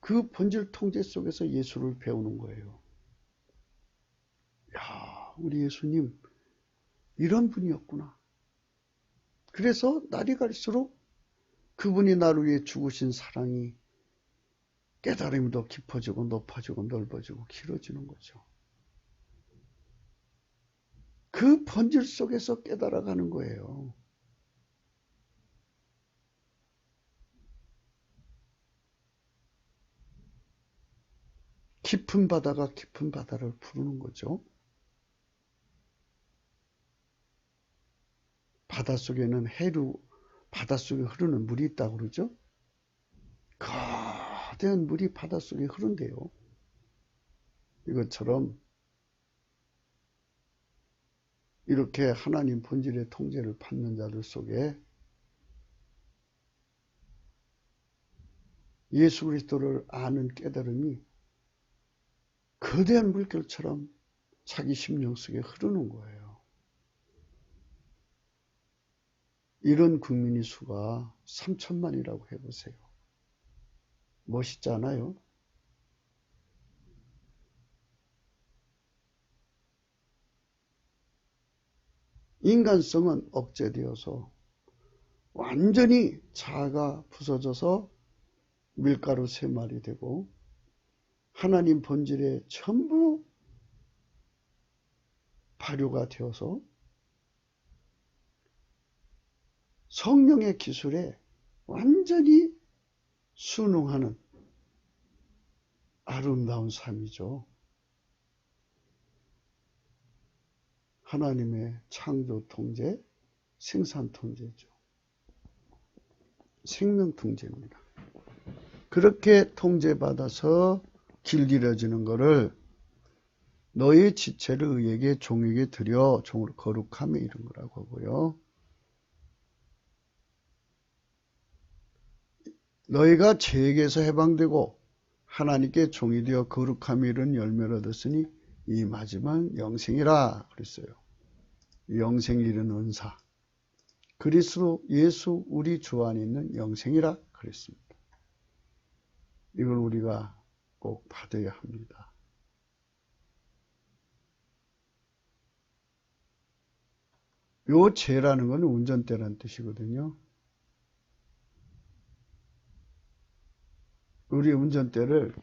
그 본질 통제 속에서 예수를 배우는 거예요. 야, 우리 예수님 이런 분이었구나. 그래서 날이 갈수록 그분이 나를 위해 죽으신 사랑이 깨달음이 더 깊어지고 높아지고 넓어지고 길어지는 거죠. 그 본질 속에서 깨달아가는 거예요. 깊은 바다가 깊은 바다를 부르는 거죠. 바닷속에는 바닷속에 흐르는 물이 있다고 그러죠. 거대한 물이 바닷속에 흐른대요. 이것처럼 이렇게 하나님 본질의 통제를 받는 자들 속에 예수 그리스도를 아는 깨달음이 거대한 물결처럼 자기 심령 속에 흐르는 거예요. 이런 국민의 수가 3천만이라고 해보세요. 멋있지 않아요? 인간성은 억제되어서 완전히 자아가 부서져서 밀가루 3마리 되고 하나님 본질에 전부 발효가 되어서 성령의 기술에 완전히 순응하는 아름다운 삶이죠. 하나님의 창조 통제, 생산 통제죠. 생명 통제입니다. 그렇게 통제받아서 길들여지는 것을 너의 지체를 의에게 종에게 드려 종으로 거룩함에 이른 거라고 하고요. 너희가 죄에게서 해방되고 하나님께 종이 되어 거룩함에 이른 열매를 얻었으니 이 마지막 영생이라 그랬어요. 영생이 이른 은사. 그리스도 예수 우리 주 안에 있는 영생이라 그랬습니다. 이걸 우리가 꼭 받아야 합니다. 요 죄라는 건 운전대라는 뜻이거든요. 우리 운전대를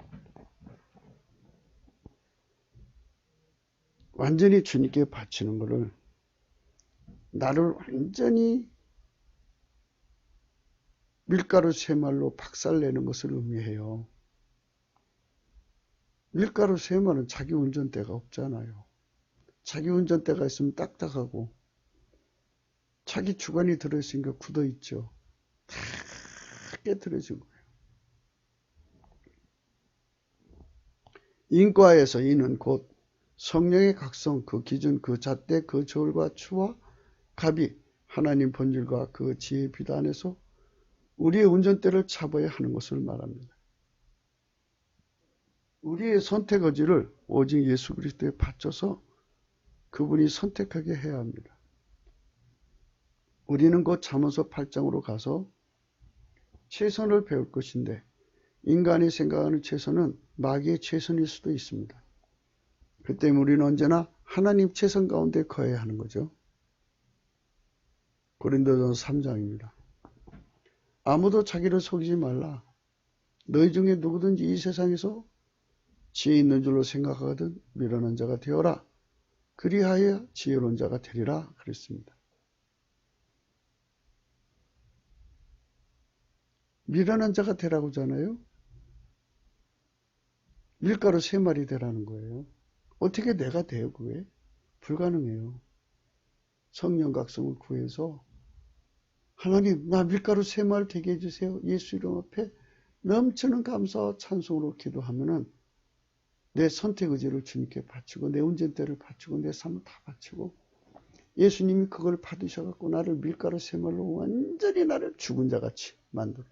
완전히 주님께 바치는 것을 나를 완전히 밀가루 쇠말로 박살내는 것을 의미해요. 밀가루 쇠말은 자기 운전대가 없잖아요. 자기 운전대가 있으면 딱딱하고 자기 주관이 들어있으니까 굳어있죠. 다 깨트려진 거예요. 인과에서 이는 곧 성령의 각성, 그 기준, 그 잣대, 그 저울과 추와 갑이 하나님 본질과 그 지혜의 비단에서 우리의 운전대를 잡아야 하는 것을 말합니다. 우리의 선택 의지를 오직 예수 그리스도에 바쳐서 그분이 선택하게 해야 합니다. 우리는 곧 잠언서 8장으로 가서 최선을 배울 것인데 인간이 생각하는 최선은 마귀의 최선일 수도 있습니다. 그 때문에 우리는 언제나 하나님 최선 가운데 거해야 하는 거죠. 고린도전서 3장입니다. 아무도 자기를 속이지 말라. 너희 중에 누구든지 이 세상에서 지혜 있는 줄로 생각하거든 미련한 자가 되어라. 그리하여 지혜로운 자가 되리라 그랬습니다. 미련한 자가 되라고 하잖아요. 밀가루 3마리 되라는 거예요. 어떻게 내가 돼요 그게? 불가능해요. 성령 각성을 구해서 하나님 나 밀가루 3마리 되게 해주세요. 예수 이름 앞에 넘치는 감사와 찬송으로 기도하면은 내 선택 의지를 주님께 바치고 내 운전대를 바치고 내 삶을 다 바치고 예수님이 그걸 받으셔갖고 나를 밀가루 3마리로 완전히 나를 죽은 자같이 만들어.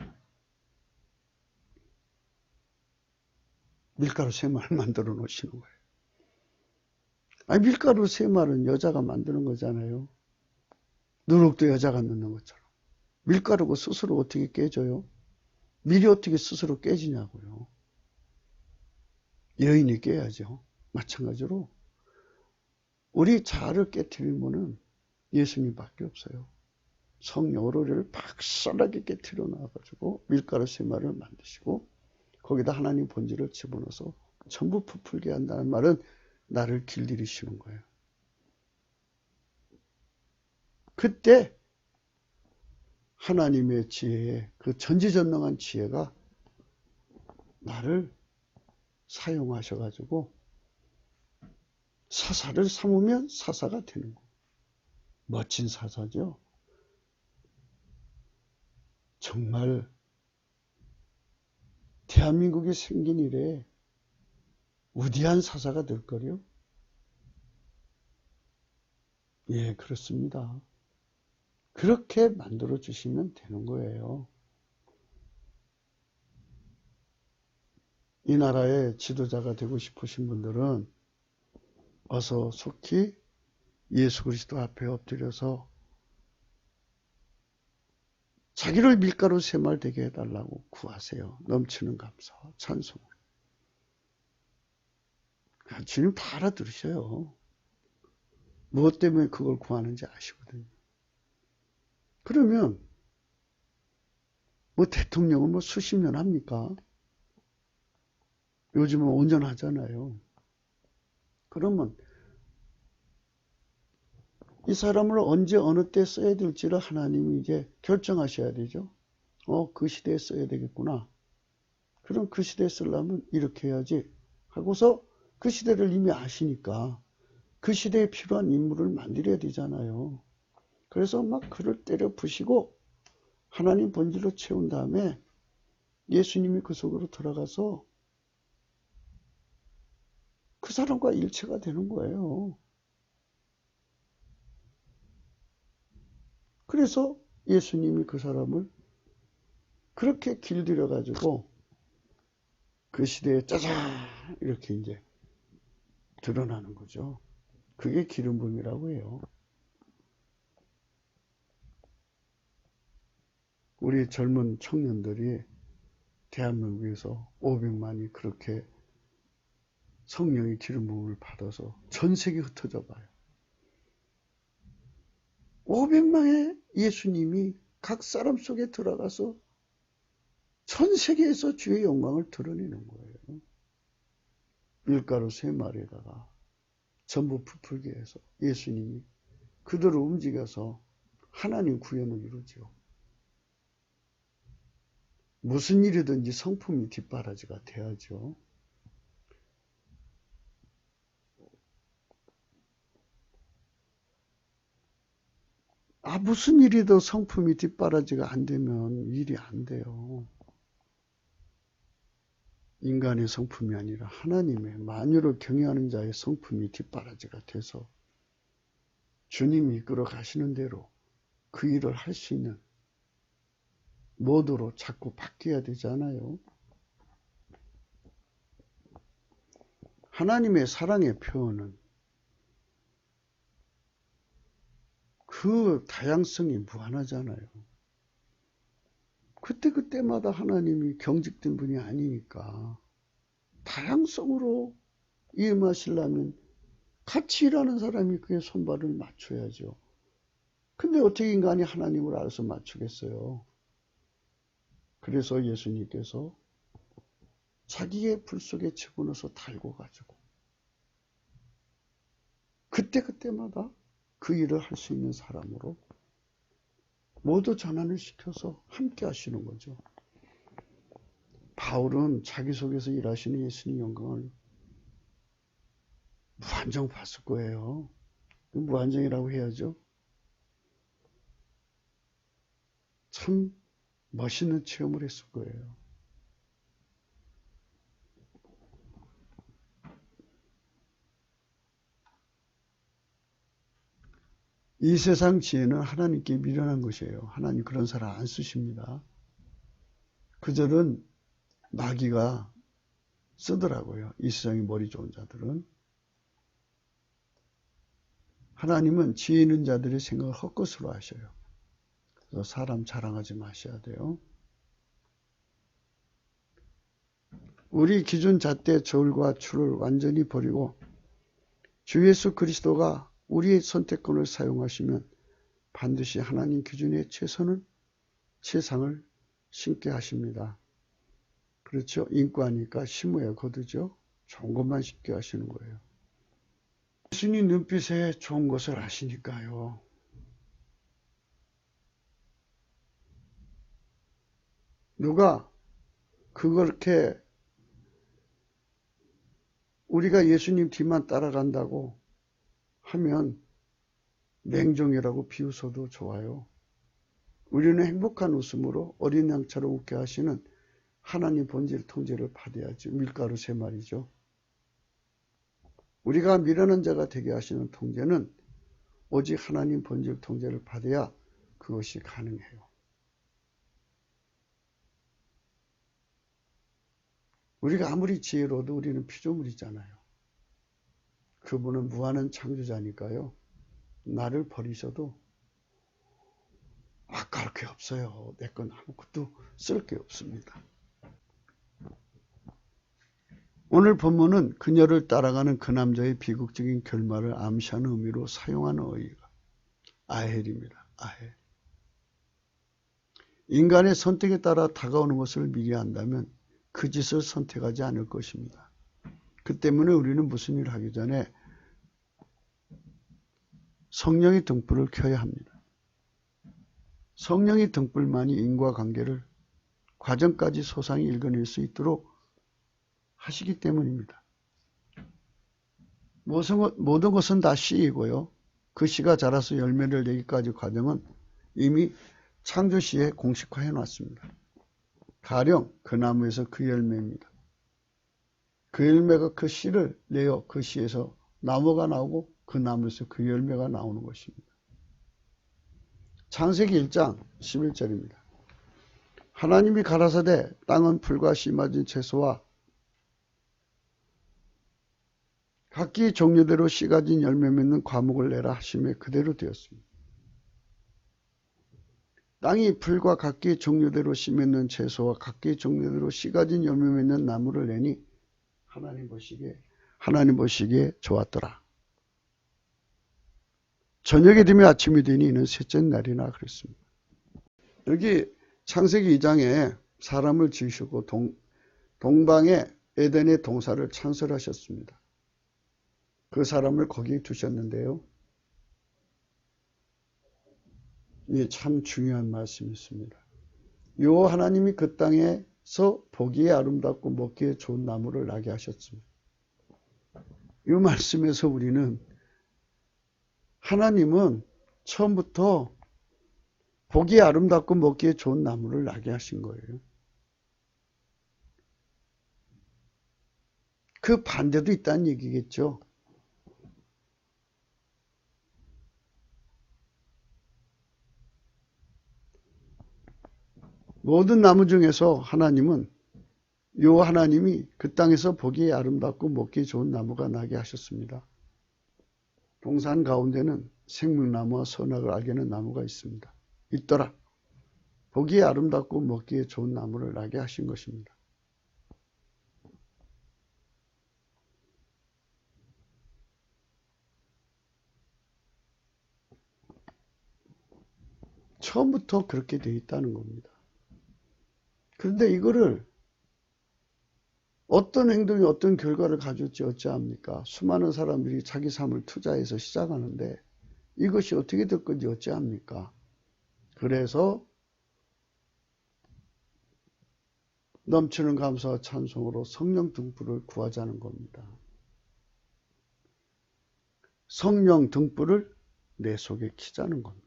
밀가루 3마리 만들어 놓으시는 거예요. 아니 밀가루 3마리는 여자가 만드는 거잖아요. 누룩도 여자가 넣는 것처럼. 밀가루가 스스로 어떻게 깨져요? 밀이 어떻게 스스로 깨지냐고요. 여인이 깨야죠. 마찬가지로 우리 자아를 깨트리는 분은 예수님밖에 없어요. 성령으로 우리를 박살나게 깨트려 놔가지고 밀가루 3마리를 만드시고 거기다 하나님 본질을 집어넣어서 전부 부풀게 한다는 말은 나를 길들이시는 거예요. 그때 하나님의 지혜에 그 전지전능한 지혜가 나를 사용하셔가지고 사사를 삼으면 사사가 되는 거예요. 멋진 사사죠. 정말 대한민국이 생긴 이래 위대한 사사가 될 거요. 예, 그렇습니다. 그렇게 만들어 주시면 되는 거예요. 이 나라의 지도자가 되고 싶으신 분들은 어서 속히 예수 그리스도 앞에 엎드려서 자기를 밀가루 3마리 되게 해달라고 구하세요. 넘치는 감사와 찬송을. 주님 다 알아들으셔요. 무엇 때문에 그걸 구하는지 아시거든요. 그러면 뭐 대통령은 뭐 수십 년 합니까? 요즘은 온전하잖아요. 그러면 이 사람을 언제 어느 때 써야 될지를 하나님이 이제 결정하셔야 되죠. 그 시대에 써야 되겠구나. 그럼 그 시대에 쓰려면 이렇게 해야지 하고서 그 시대를 이미 아시니까 그 시대에 필요한 인물을 만들어야 되잖아요. 그래서 막 그를 때려 부시고 하나님 본질로 채운 다음에 예수님이 그 속으로 들어가서 그 사람과 일체가 되는 거예요. 그래서 예수님이 그 사람을 그렇게 길들여 가지고 그 시대에 짜잔 이렇게 이제 드러나는 거죠. 그게 기름 부음이라고 해요. 우리 젊은 청년들이 대한민국에서 500만이 그렇게 성령의 기름 부음을 받아서 전 세계에 흩어져 봐요. 500만의 예수님이 각 사람 속에 들어가서 전 세계에서 주의 영광을 드러내는 거예요. 밀가루 3마리에다가 전부 부풀게 해서 예수님이 그대로 움직여서 하나님 구현을 이루죠. 무슨 일이든지 성품이 뒷바라지가 돼야죠. 무슨 일이든 성품이 뒷바라지가 안 되면 일이 안 돼요. 인간의 성품이 아니라 하나님의 만유를 경외하는 자의 성품이 뒷바라지가 돼서 주님이 이끌어 가시는 대로 그 일을 할 수 있는 모드로 자꾸 바뀌어야 되잖아요. 하나님의 사랑의 표현은 그 다양성이 무한하잖아요. 그때그때마다 하나님이 경직된 분이 아니니까 다양성으로 임하시려면 같이 일하는 사람이 그의 손발을 맞춰야죠. 근데 어떻게 인간이 하나님을 알아서 맞추겠어요? 그래서 예수님께서 자기의 불 속에 집어넣어서 달고 가지고 그때그때마다 그 일을 할 수 있는 사람으로 모두 전환을 시켜서 함께 하시는 거죠. 바울은 자기 속에서 일하시는 예수님 영광을 무한정 봤을 거예요. 무한정이라고 해야죠. 참 멋있는 체험을 했을 거예요. 이 세상 지혜는 하나님께 미련한 것이에요. 하나님 그런 사람 안 쓰십니다. 그들은 마귀가 쓰더라고요. 이 세상에 머리 좋은 자들은. 하나님은 지혜 있는 자들의 생각을 헛것으로 하셔요. 그래서 사람 자랑하지 마셔야 돼요. 우리 기준 잣대 저울과 추를 완전히 버리고 주 예수 그리스도가 우리의 선택권을 사용하시면 반드시 하나님 기준에 최상을 심게 하십니다. 그렇죠? 인과니까 심어야 거두죠. 좋은 것만 심게 하시는 거예요. 예수님 눈빛에 좋은 것을 아시니까요. 누가 그렇게 우리가 예수님 뒤만 따라간다고 하면 맹종이라고 비웃어도 좋아요. 우리는 행복한 웃음으로 어린 양처럼 웃게 하시는 하나님 본질 통제를 받아야지. 밀가루 3마리죠. 우리가 미련한 자가 되게 하시는 통제는 오직 하나님 본질 통제를 받아야 그것이 가능해요. 우리가 아무리 지혜로워도 우리는 피조물이잖아요. 그분은 무한한 창조자니까요. 나를 버리셔도 아까울 게 없어요. 내 건 아무것도 쓸 게 없습니다. 오늘 본문은 그녀를 따라가는 그 남자의 비극적인 결말을 암시하는 의미로 사용하는 어휘가 아헬입니다. 아헬. 인간의 선택에 따라 다가오는 것을 미리 안다면 그 짓을 선택하지 않을 것입니다. 그 때문에 우리는 무슨 일을 하기 전에 성령의 등불을 켜야 합니다. 성령의 등불만이 인과관계를 과정까지 소상히 읽어낼 수 있도록 하시기 때문입니다. 모든 것은 다 씨이고요. 그 씨가 자라서 열매를 내기까지 과정은 이미 창조시에 공식화해 놨습니다. 가령 그 나무에서 그 열매입니다. 그 열매가 그 씨를 내어 그 씨에서 나무가 나오고 그 나무에서 그 열매가 나오는 것입니다. 창세기 1장 11절입니다. 하나님이 가라사대 땅은 풀과 씨 맞은 채소와 각기 종류대로 씨 가진 열매 맺는 과목을 내라 하심에 그대로 되었습니다. 땅이 풀과 각기 종류대로 씨 맺는 채소와 각기 종류대로 씨 가진 열매 맺는 나무를 내니 하나님 보시기에 좋았더라. 저녁이 되면 아침이 되니 이는 셋째 날이나 그랬습니다. 여기 창세기 2장에 사람을 지으시고 동방에 에덴의 동산을 창설하셨습니다. 그 사람을 거기에 두셨는데요. 이게 참 중요한 말씀이 있습니다. 요 하나님이 그 땅에서 보기에 아름답고 먹기에 좋은 나무를 나게 하셨습니다. 이 말씀에서 우리는 하나님은 처음부터 보기에 아름답고 먹기에 좋은 나무를 나게 하신 거예요. 그 반대도 있다는 얘기겠죠. 모든 나무 중에서 하나님이 그 땅에서 보기에 아름답고 먹기에 좋은 나무가 나게 하셨습니다. 동산 가운데는 생명나무와 선악을 알게 하는 나무가 있더라. 보기에 아름답고 먹기에 좋은 나무를 나게 하신 것입니다. 처음부터 그렇게 되어 있다는 겁니다. 그런데 이거를 어떤 행동이 어떤 결과를 가져올지 어찌합니까? 수많은 사람들이 자기 삶을 투자해서 시작하는데 이것이 어떻게 될 건지 어찌합니까? 그래서 넘치는 감사와 찬송으로 성령 등불을 구하자는 겁니다. 성령 등불을 내 속에 켜자는 겁니다.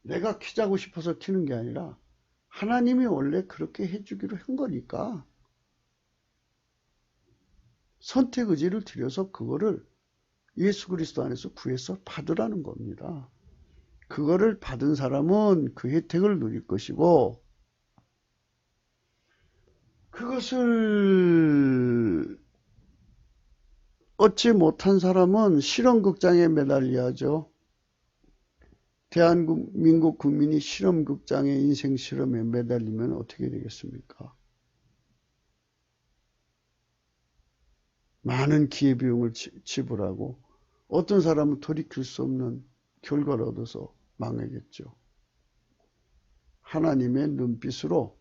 내가 켜자고 싶어서 켜는 게 아니라 하나님이 원래 그렇게 해주기로 한 거니까 선택 의지를 들여서 그거를 예수 그리스도 안에서 구해서 받으라는 겁니다. 그거를 받은 사람은 그 혜택을 누릴 것이고 그것을 얻지 못한 사람은 실험극장에 매달려야죠. 대한민국 국민이 실험극장에 인생 실험에 매달리면 어떻게 되겠습니까? 많은 기회비용을 지불하고 어떤 사람은 돌이킬 수 없는 결과를 얻어서 망하겠죠. 하나님의 눈빛으로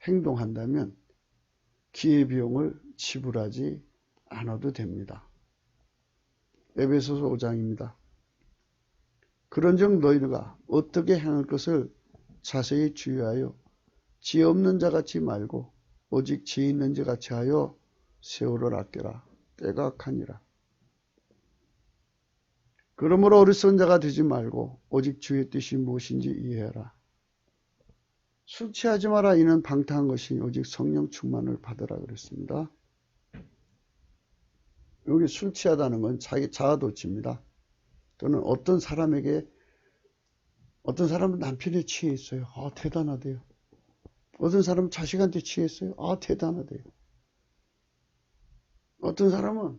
행동한다면 기회비용을 지불하지 않아도 됩니다. 에베소서 5장입니다. 그런즉 너희가 어떻게 행할 것을 자세히 주의하여 지혜 없는 자 같이 말고 오직 지혜 있는 자 같이 하여 세월을 아껴라. 때가 악하니라. 그러므로 어리석은 자가 되지 말고 오직 주의 뜻이 무엇인지 이해하라. 술 취하지 마라. 이는 방탕한 것이 오직 성령 충만을 받으라 그랬습니다. 여기 술 취하다는 건 자아도취입니다. 또는 어떤 사람은 남편에 취해 있어요. 아, 대단하대요. 어떤 사람은 자식한테 취했어요. 아, 대단하대요. 어떤 사람은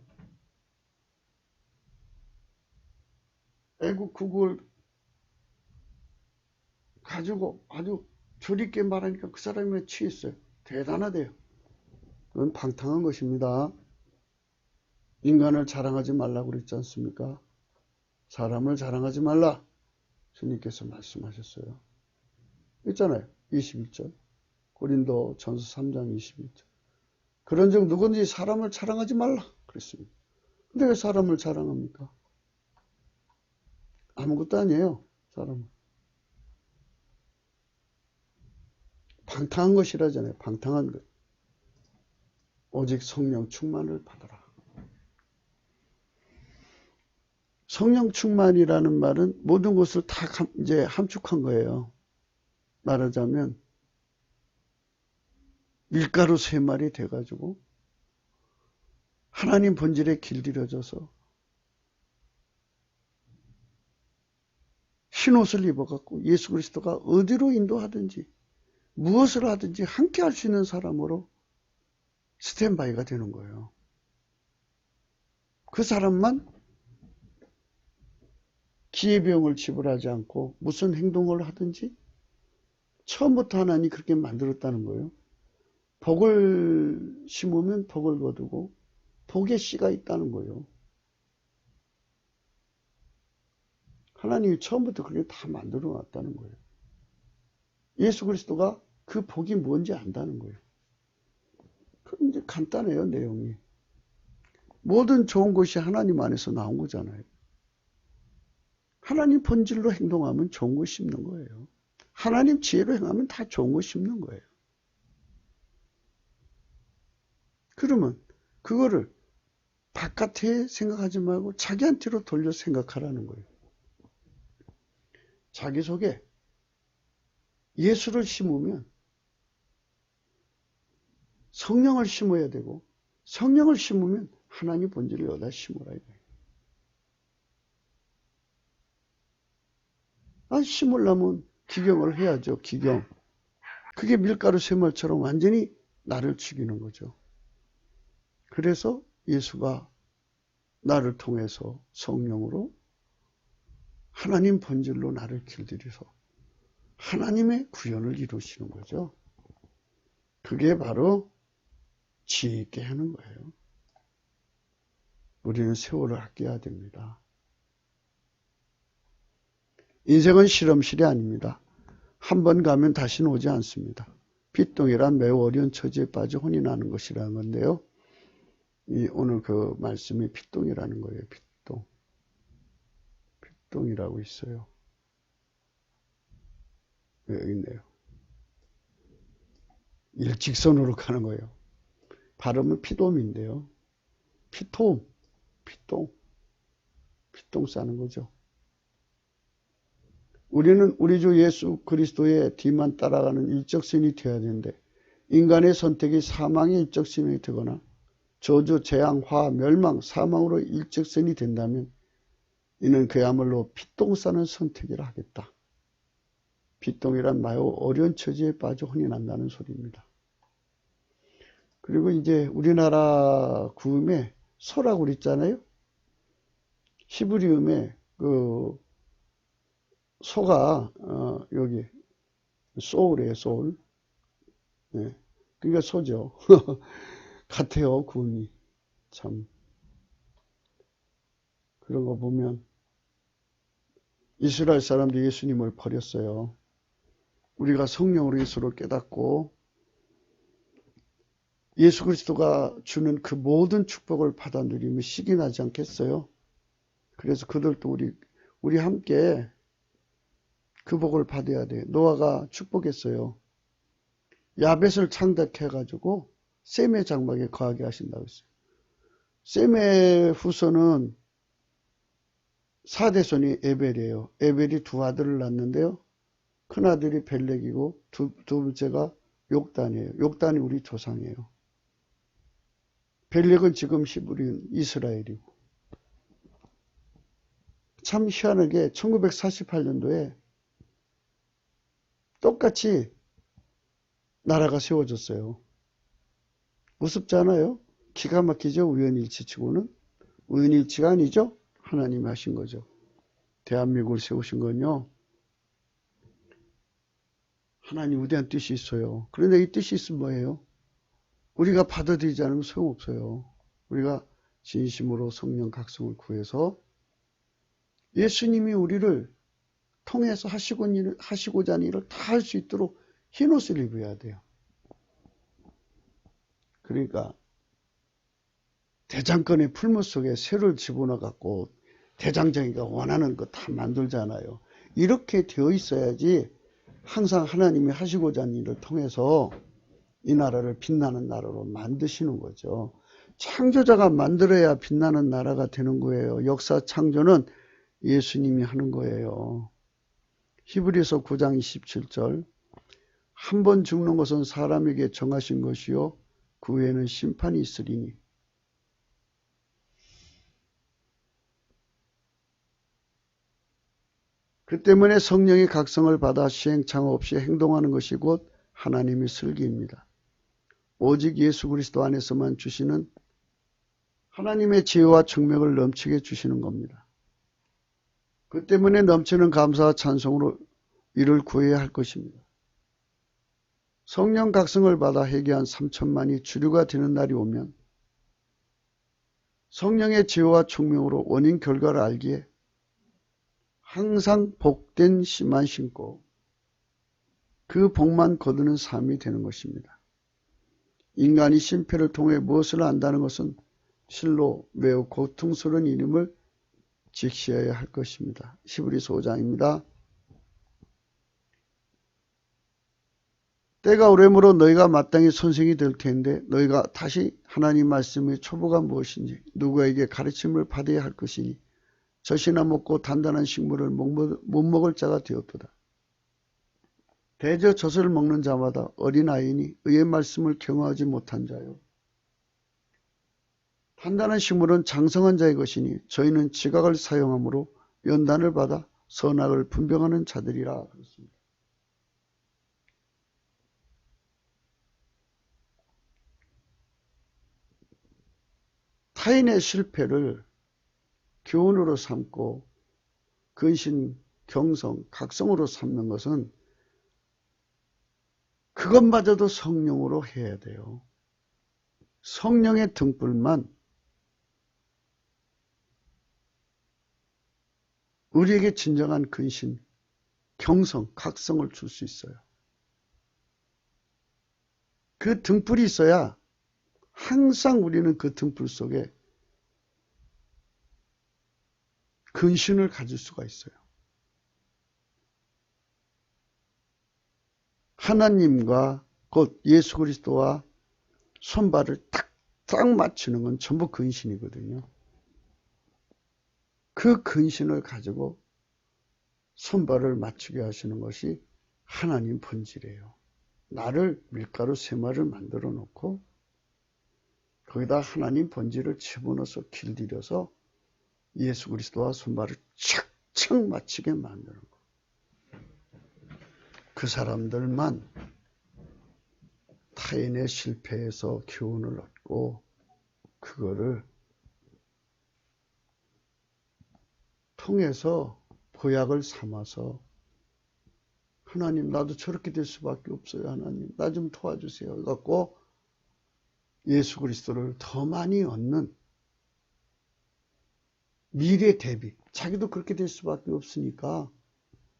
애국 국을 가지고 아주 조리있게 말하니까 그 사람이 취했어요. 대단하대요. 그건 방탕한 것입니다. 인간을 자랑하지 말라고 그랬지 않습니까? 사람을 자랑하지 말라. 주님께서 말씀하셨어요. 있잖아요. 21절. 고린도 전서 3장 21절. 그런즉 누구든지 사람을 자랑하지 말라 그랬습니다. 근데 왜 사람을 자랑합니까? 아무것도 아니에요. 사람은. 방탕한 것이라잖아요. 방탕한 것. 오직 성령 충만을 받아라. 성령 충만이라는 말은 모든 것을 다 이제 함축한 거예요. 말하자면 밀가루 3마리 돼가지고 하나님 본질에 길들여져서 흰옷을 입어갖고 예수 그리스도가 어디로 인도하든지 무엇을 하든지 함께 할 수 있는 사람으로 스탠바이가 되는 거예요. 그 사람만 기회비용을 지불하지 않고 무슨 행동을 하든지 처음부터 하나님이 그렇게 만들었다는 거예요. 복을 심으면 복을 거두고 복의 씨가 있다는 거예요. 하나님이 처음부터 그렇게 다 만들어 놨다는 거예요. 예수 그리스도가 그 복이 뭔지 안다는 거예요. 그럼 이제 간단해요, 내용이. 모든 좋은 것이 하나님 안에서 나온 거잖아요. 하나님 본질로 행동하면 좋은 거 심는 거예요. 하나님 지혜로 행하면 다 좋은 거 심는 거예요. 그러면 그거를 바깥에 생각하지 말고 자기한테로 돌려 생각하라는 거예요. 자기 속에 예수를 심으면 성령을 심어야 되고 성령을 심으면 하나님 본질을 여기다 심으라 이거예요. 심으려면 기경을 해야죠. 기경. 그게 밀가루 쇠물처럼 완전히 나를 죽이는 거죠. 그래서 예수가 나를 통해서 성령으로 하나님 본질로 나를 길들여서 하나님의 구현을 이루시는 거죠. 그게 바로 지혜 있게 하는 거예요. 우리는 세월을 아껴야 됩니다. 인생은 실험실이 아닙니다. 한 번 가면 다시는 오지 않습니다. 핏동이란 매우 어려운 처지에 빠져 혼이 나는 것이라는 건데요. 오늘 그 말씀이 핏동이라는 거예요. 핏동. 핏동이라고 있어요. 여기 있네요. 일직선으로 가는 거예요. 발음은 피돔인데요. 피톰, 피똥. 피똥 싸는 거죠. 우리는 우리 주 예수 그리스도의 뒤만 따라가는 일적선이 되어야 되는데 인간의 선택이 사망의 일적선이 되거나 저주, 재앙, 화, 멸망, 사망으로 일적선이 된다면 이는 그야말로 피똥 싸는 선택이라 하겠다. 피똥이란 매우 어려운 처지에 빠져 혼이 난다는 소리입니다. 그리고 이제 우리나라 구음에 소라고 있잖아요. 히브리음에 그 소가 여기 소울이에요. 소울. 네. 그러니까 소죠. 같아요. 구음이. 참 그런 거 보면 이스라엘 사람들이 예수님을 버렸어요. 우리가 성령으로 예수를 깨닫고 예수 그리스도가 주는 그 모든 축복을 받아 누리면 식이 나지 않겠어요? 그래서 그들도 우리 함께 그 복을 받아야 돼. 노아가 축복했어요. 야벳을 창작해가지고 셈의 장막에 거하게 하신다고 했어요. 셈의 후손은 4대손이 에벨이에요. 에벨이 2아들을 낳는데요. 큰아들이 벨렉이고 두 번째가 욕단이에요. 욕단이 우리 조상이에요. 벨렉은 지금 히브리인 이스라엘이고. 참 희한하게 1948년도에 똑같이 나라가 세워졌어요. 우습지 않아요? 기가 막히죠? 우연일치치고는. 우연일치가 아니죠? 하나님이 하신 거죠. 대한민국을 세우신 건요. 하나님 위대한 뜻이 있어요. 그런데 이 뜻이 있으면 뭐예요? 우리가 받아들이지 않으면 소용없어요. 우리가 진심으로 성령 각성을 구해서 예수님이 우리를 통해서 하시고자 하는 일을 다 할 수 있도록 흰옷을 입어야 돼요. 그러니까 대장간의 풀무 속에 쇠를 집어넣어갖고 대장장이가 원하는 거 다 만들잖아요. 이렇게 되어 있어야지 항상 하나님이 하시고자 하는 일을 통해서 이 나라를 빛나는 나라로 만드시는 거죠. 창조자가 만들어야 빛나는 나라가 되는 거예요. 역사 창조는 예수님이 하는 거예요. 히브리서 9장 27절 한 번 죽는 것은 사람에게 정하신 것이요 그 후에는 심판이 있으리니 그 때문에 성령의 각성을 받아 시행착오 없이 행동하는 것이 곧 하나님의 슬기입니다. 오직 예수 그리스도 안에서만 주시는 하나님의 지혜와 청명을 넘치게 주시는 겁니다. 그 때문에 넘치는 감사와 찬송으로 이를 구해야 할 것입니다. 성령 각성을 받아 회개한 3천만이 주류가 되는 날이 오면 성령의 지혜와 총명으로 원인 결과를 알기에 항상 복된 씨만 심고 그 복만 거두는 삶이 되는 것입니다. 인간이 심패를 통해 무엇을 안다는 것은 실로 매우 고통스러운 일임을 직시해야 할 것입니다. 히브리서 5장입니다. 때가 오래므로 너희가 마땅히 선생이 될 텐데 너희가 다시 하나님 말씀의 초보가 무엇인지 누구에게 가르침을 받아야 할 것이니 젖이나 먹고 단단한 식물을 못 먹을 자가 되었도다. 대저 젖을 먹는 자마다 어린아이니 의의 말씀을 경외하지 못한 자요. 단단한 식물은 장성한 자의 것이니 저희는 지각을 사용함으로 연단을 받아 선악을 분별하는 자들이라 그렇습니다. 타인의 실패를 교훈으로 삼고 근신, 경성, 각성으로 삼는 것은 그것마저도 성령으로 해야 돼요. 성령의 등불만 우리에게 진정한 근신, 경성, 각성을 줄 수 있어요. 그 등불이 있어야 항상 우리는 그 등불 속에 근신을 가질 수가 있어요. 하나님과 곧 예수 그리스도와 손발을 딱 맞추는 건 전부 근신이거든요. 그 근신을 가지고 손발을 맞추게 하시는 것이 하나님 본질이에요. 나를 밀가루 3마리를 만들어 놓고 거기다 하나님 본질을 집어넣어서 길들여서 예수 그리스도와 손발을 착착 맞추게 만드는 거. 그 사람들만 타인의 실패에서 교훈을 얻고 그거를 통해서 보약을 삼아서 하나님 나도 저렇게 될 수밖에 없어요. 하나님 나 좀 도와주세요. 갖고 예수 그리스도를 더 많이 얻는 미래 대비, 자기도 그렇게 될 수밖에 없으니까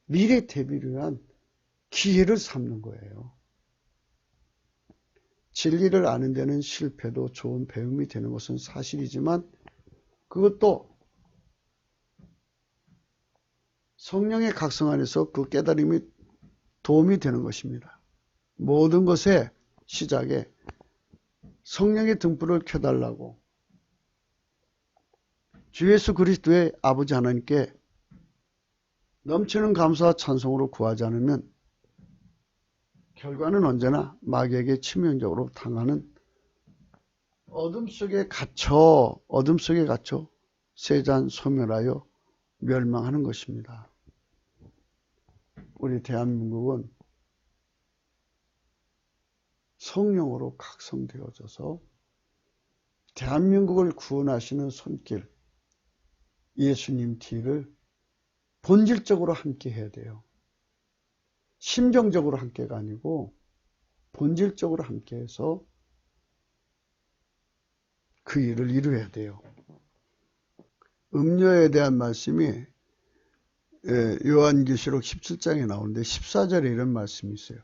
미래 대비를 위한 기회를 삼는 거예요. 진리를 아는 데는 실패도 좋은 배움이 되는 것은 사실이지만 그것도 성령의 각성 안에서 그 깨달음이 도움이 되는 것입니다. 모든 것의 시작에 성령의 등불을 켜달라고 주 예수 그리스도의 아버지 하나님께 넘치는 감사와 찬송으로 구하지 않으면 결과는 언제나 마귀에게 치명적으로 당하는 어둠 속에 갇혀 세잔 소멸하여 멸망하는 것입니다. 우리 대한민국은 성령으로 각성되어져서 대한민국을 구원하시는 손길, 예수님 뒤를 본질적으로 함께 해야 돼요. 심정적으로 함께가 아니고 본질적으로 함께해서 그 일을 이루어야 돼요. 음료에 대한 말씀이 요한계시록 17장에 나오는데 14절에 이런 말씀이 있어요.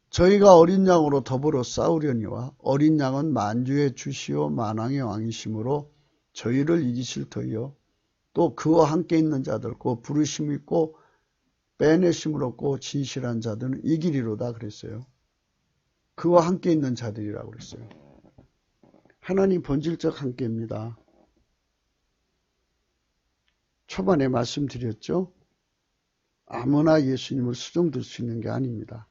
저희가 어린 양으로 더불어 싸우려니와 어린 양은 만주의 주시오 만왕의 왕이심으로 저희를 이기실 터이요 또 그와 함께 있는 자들 곧 부르심 있고 빼내심을 얻고 진실한 자들은 이기리로다 그랬어요. 그와 함께 있는 자들이라고 그랬어요. 하나님 본질적 함께입니다. 초반에 말씀드렸죠. 아무나 예수님을 수종들 수 있는 게 아닙니다.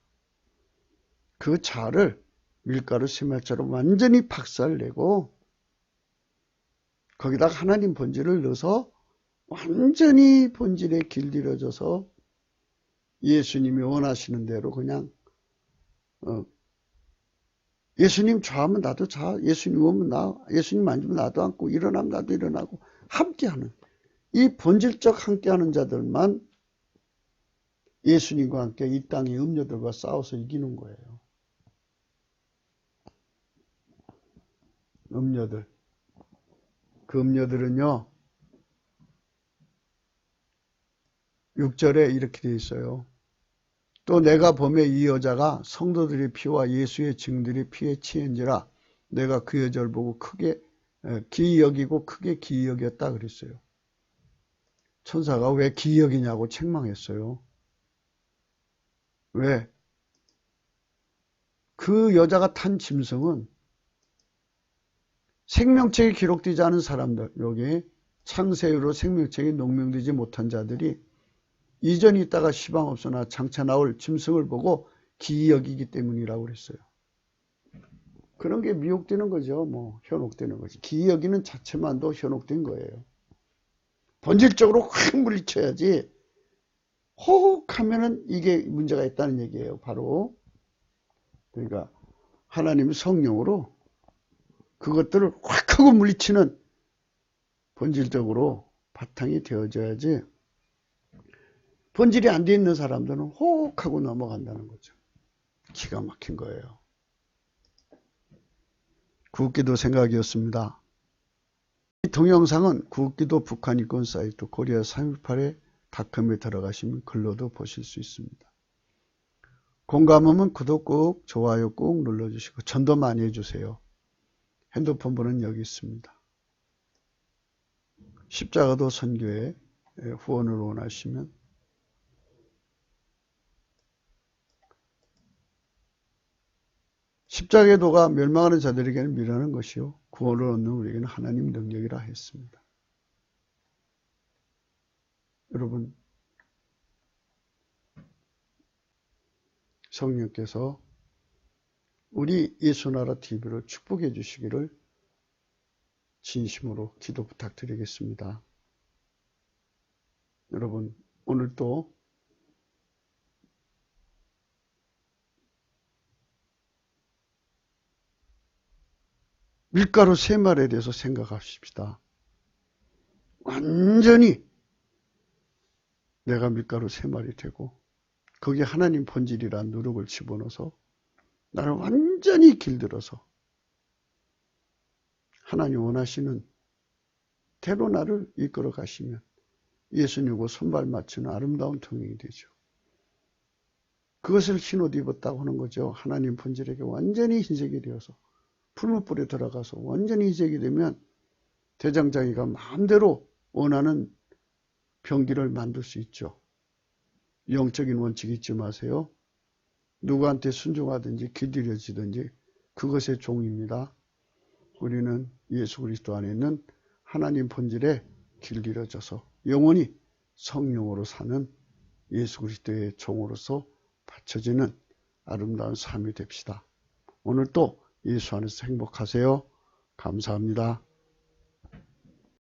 그 자를 밀가루 세말처럼 완전히 박살내고 거기다가 하나님 본질을 넣어서 완전히 본질에 길들여져서 예수님이 원하시는 대로 그냥 예수님 좌하면 나도 좌, 예수님 누우면 나, 예수님 만지면 나도 앉고 일어나면 나도 일어나고 함께하는 이 본질적 함께하는 자들만 예수님과 함께 이 땅의 음녀들과 싸워서 이기는 거예요. 음녀들. 그 음녀들은요. 6절에 이렇게 되어 있어요. 또 내가 보매 이 여자가 성도들의 피와 예수의 증들의 피에 취한지라 내가 그 여자를 보고 크게 기이 여기고 크게 기이 여겼다 그랬어요. 천사가 왜 기이 여기냐고 책망했어요. 왜? 그 여자가 탄 짐승은 생명책에 기록되지 않은 사람들, 여기 창세 이후로 생명책에 농명되지 못한 자들이 이전에 있다가 시방 없으나 장차 나올 짐승을 보고 기이 여기기 때문이라고 그랬어요. 그런 게 미혹되는 거죠. 뭐 현혹되는 거지. 기이 여기는 자체만도 현혹된 거예요. 본질적으로 확 물리쳐야지 호흡하면은 이게 문제가 있다는 얘기예요. 바로 그러니까 하나님 성령으로 그것들을 확 하고 물리치는 본질적으로 바탕이 되어져야지 본질이 안 돼 있는 사람들은 혹 하고 넘어간다는 거죠. 기가 막힌 거예요. 구웃기도 생각이었습니다. 이 동영상은 구웃기도 북한 인권 사이트 코리아 318에 닷컴에 들어가시면 글로도 보실 수 있습니다. 공감하면 구독 꾹, 좋아요 꾹 눌러주시고 전도 많이 해주세요. 핸드폰 번호는 여기 있습니다. 십자가도 선교에 후원을 원하시면 십자가의 도가 멸망하는 자들에게는 미련한 것이요 구원을 얻는 우리에게는 하나님 능력이라 했습니다. 여러분 성령께서 우리 예수나라 TV를 축복해 주시기를 진심으로 기도 부탁드리겠습니다. 여러분 오늘 또 밀가루 3말에 대해서 생각합시다. 완전히 내가 밀가루 3말이 되고 거기에 하나님 본질이란 누룩을 집어넣어서 나를 완전히 길들여서 하나님 원하시는 대로 나를 이끌어 가시면 예수님과 손발 맞추는 아름다운 통행이 되죠. 그것을 흰옷 입었다고 하는 거죠. 하나님 본질에게 완전히 흰색이 되어서 풀무불에 들어가서 완전히 흰색이 되면 대장장이가 마음대로 원하는 병기를 만들 수 있죠. 영적인 원칙 잊지 마세요. 누구한테 순종하든지 길들여지든지 그것의 종입니다. 우리는 예수 그리스도 안에 있는 하나님 본질에 길들여져서 영원히 성령으로 사는 예수 그리스도의 종으로서 바쳐지는 아름다운 삶이 됩시다. 오늘 또 예수 안에서 행복하세요. 감사합니다.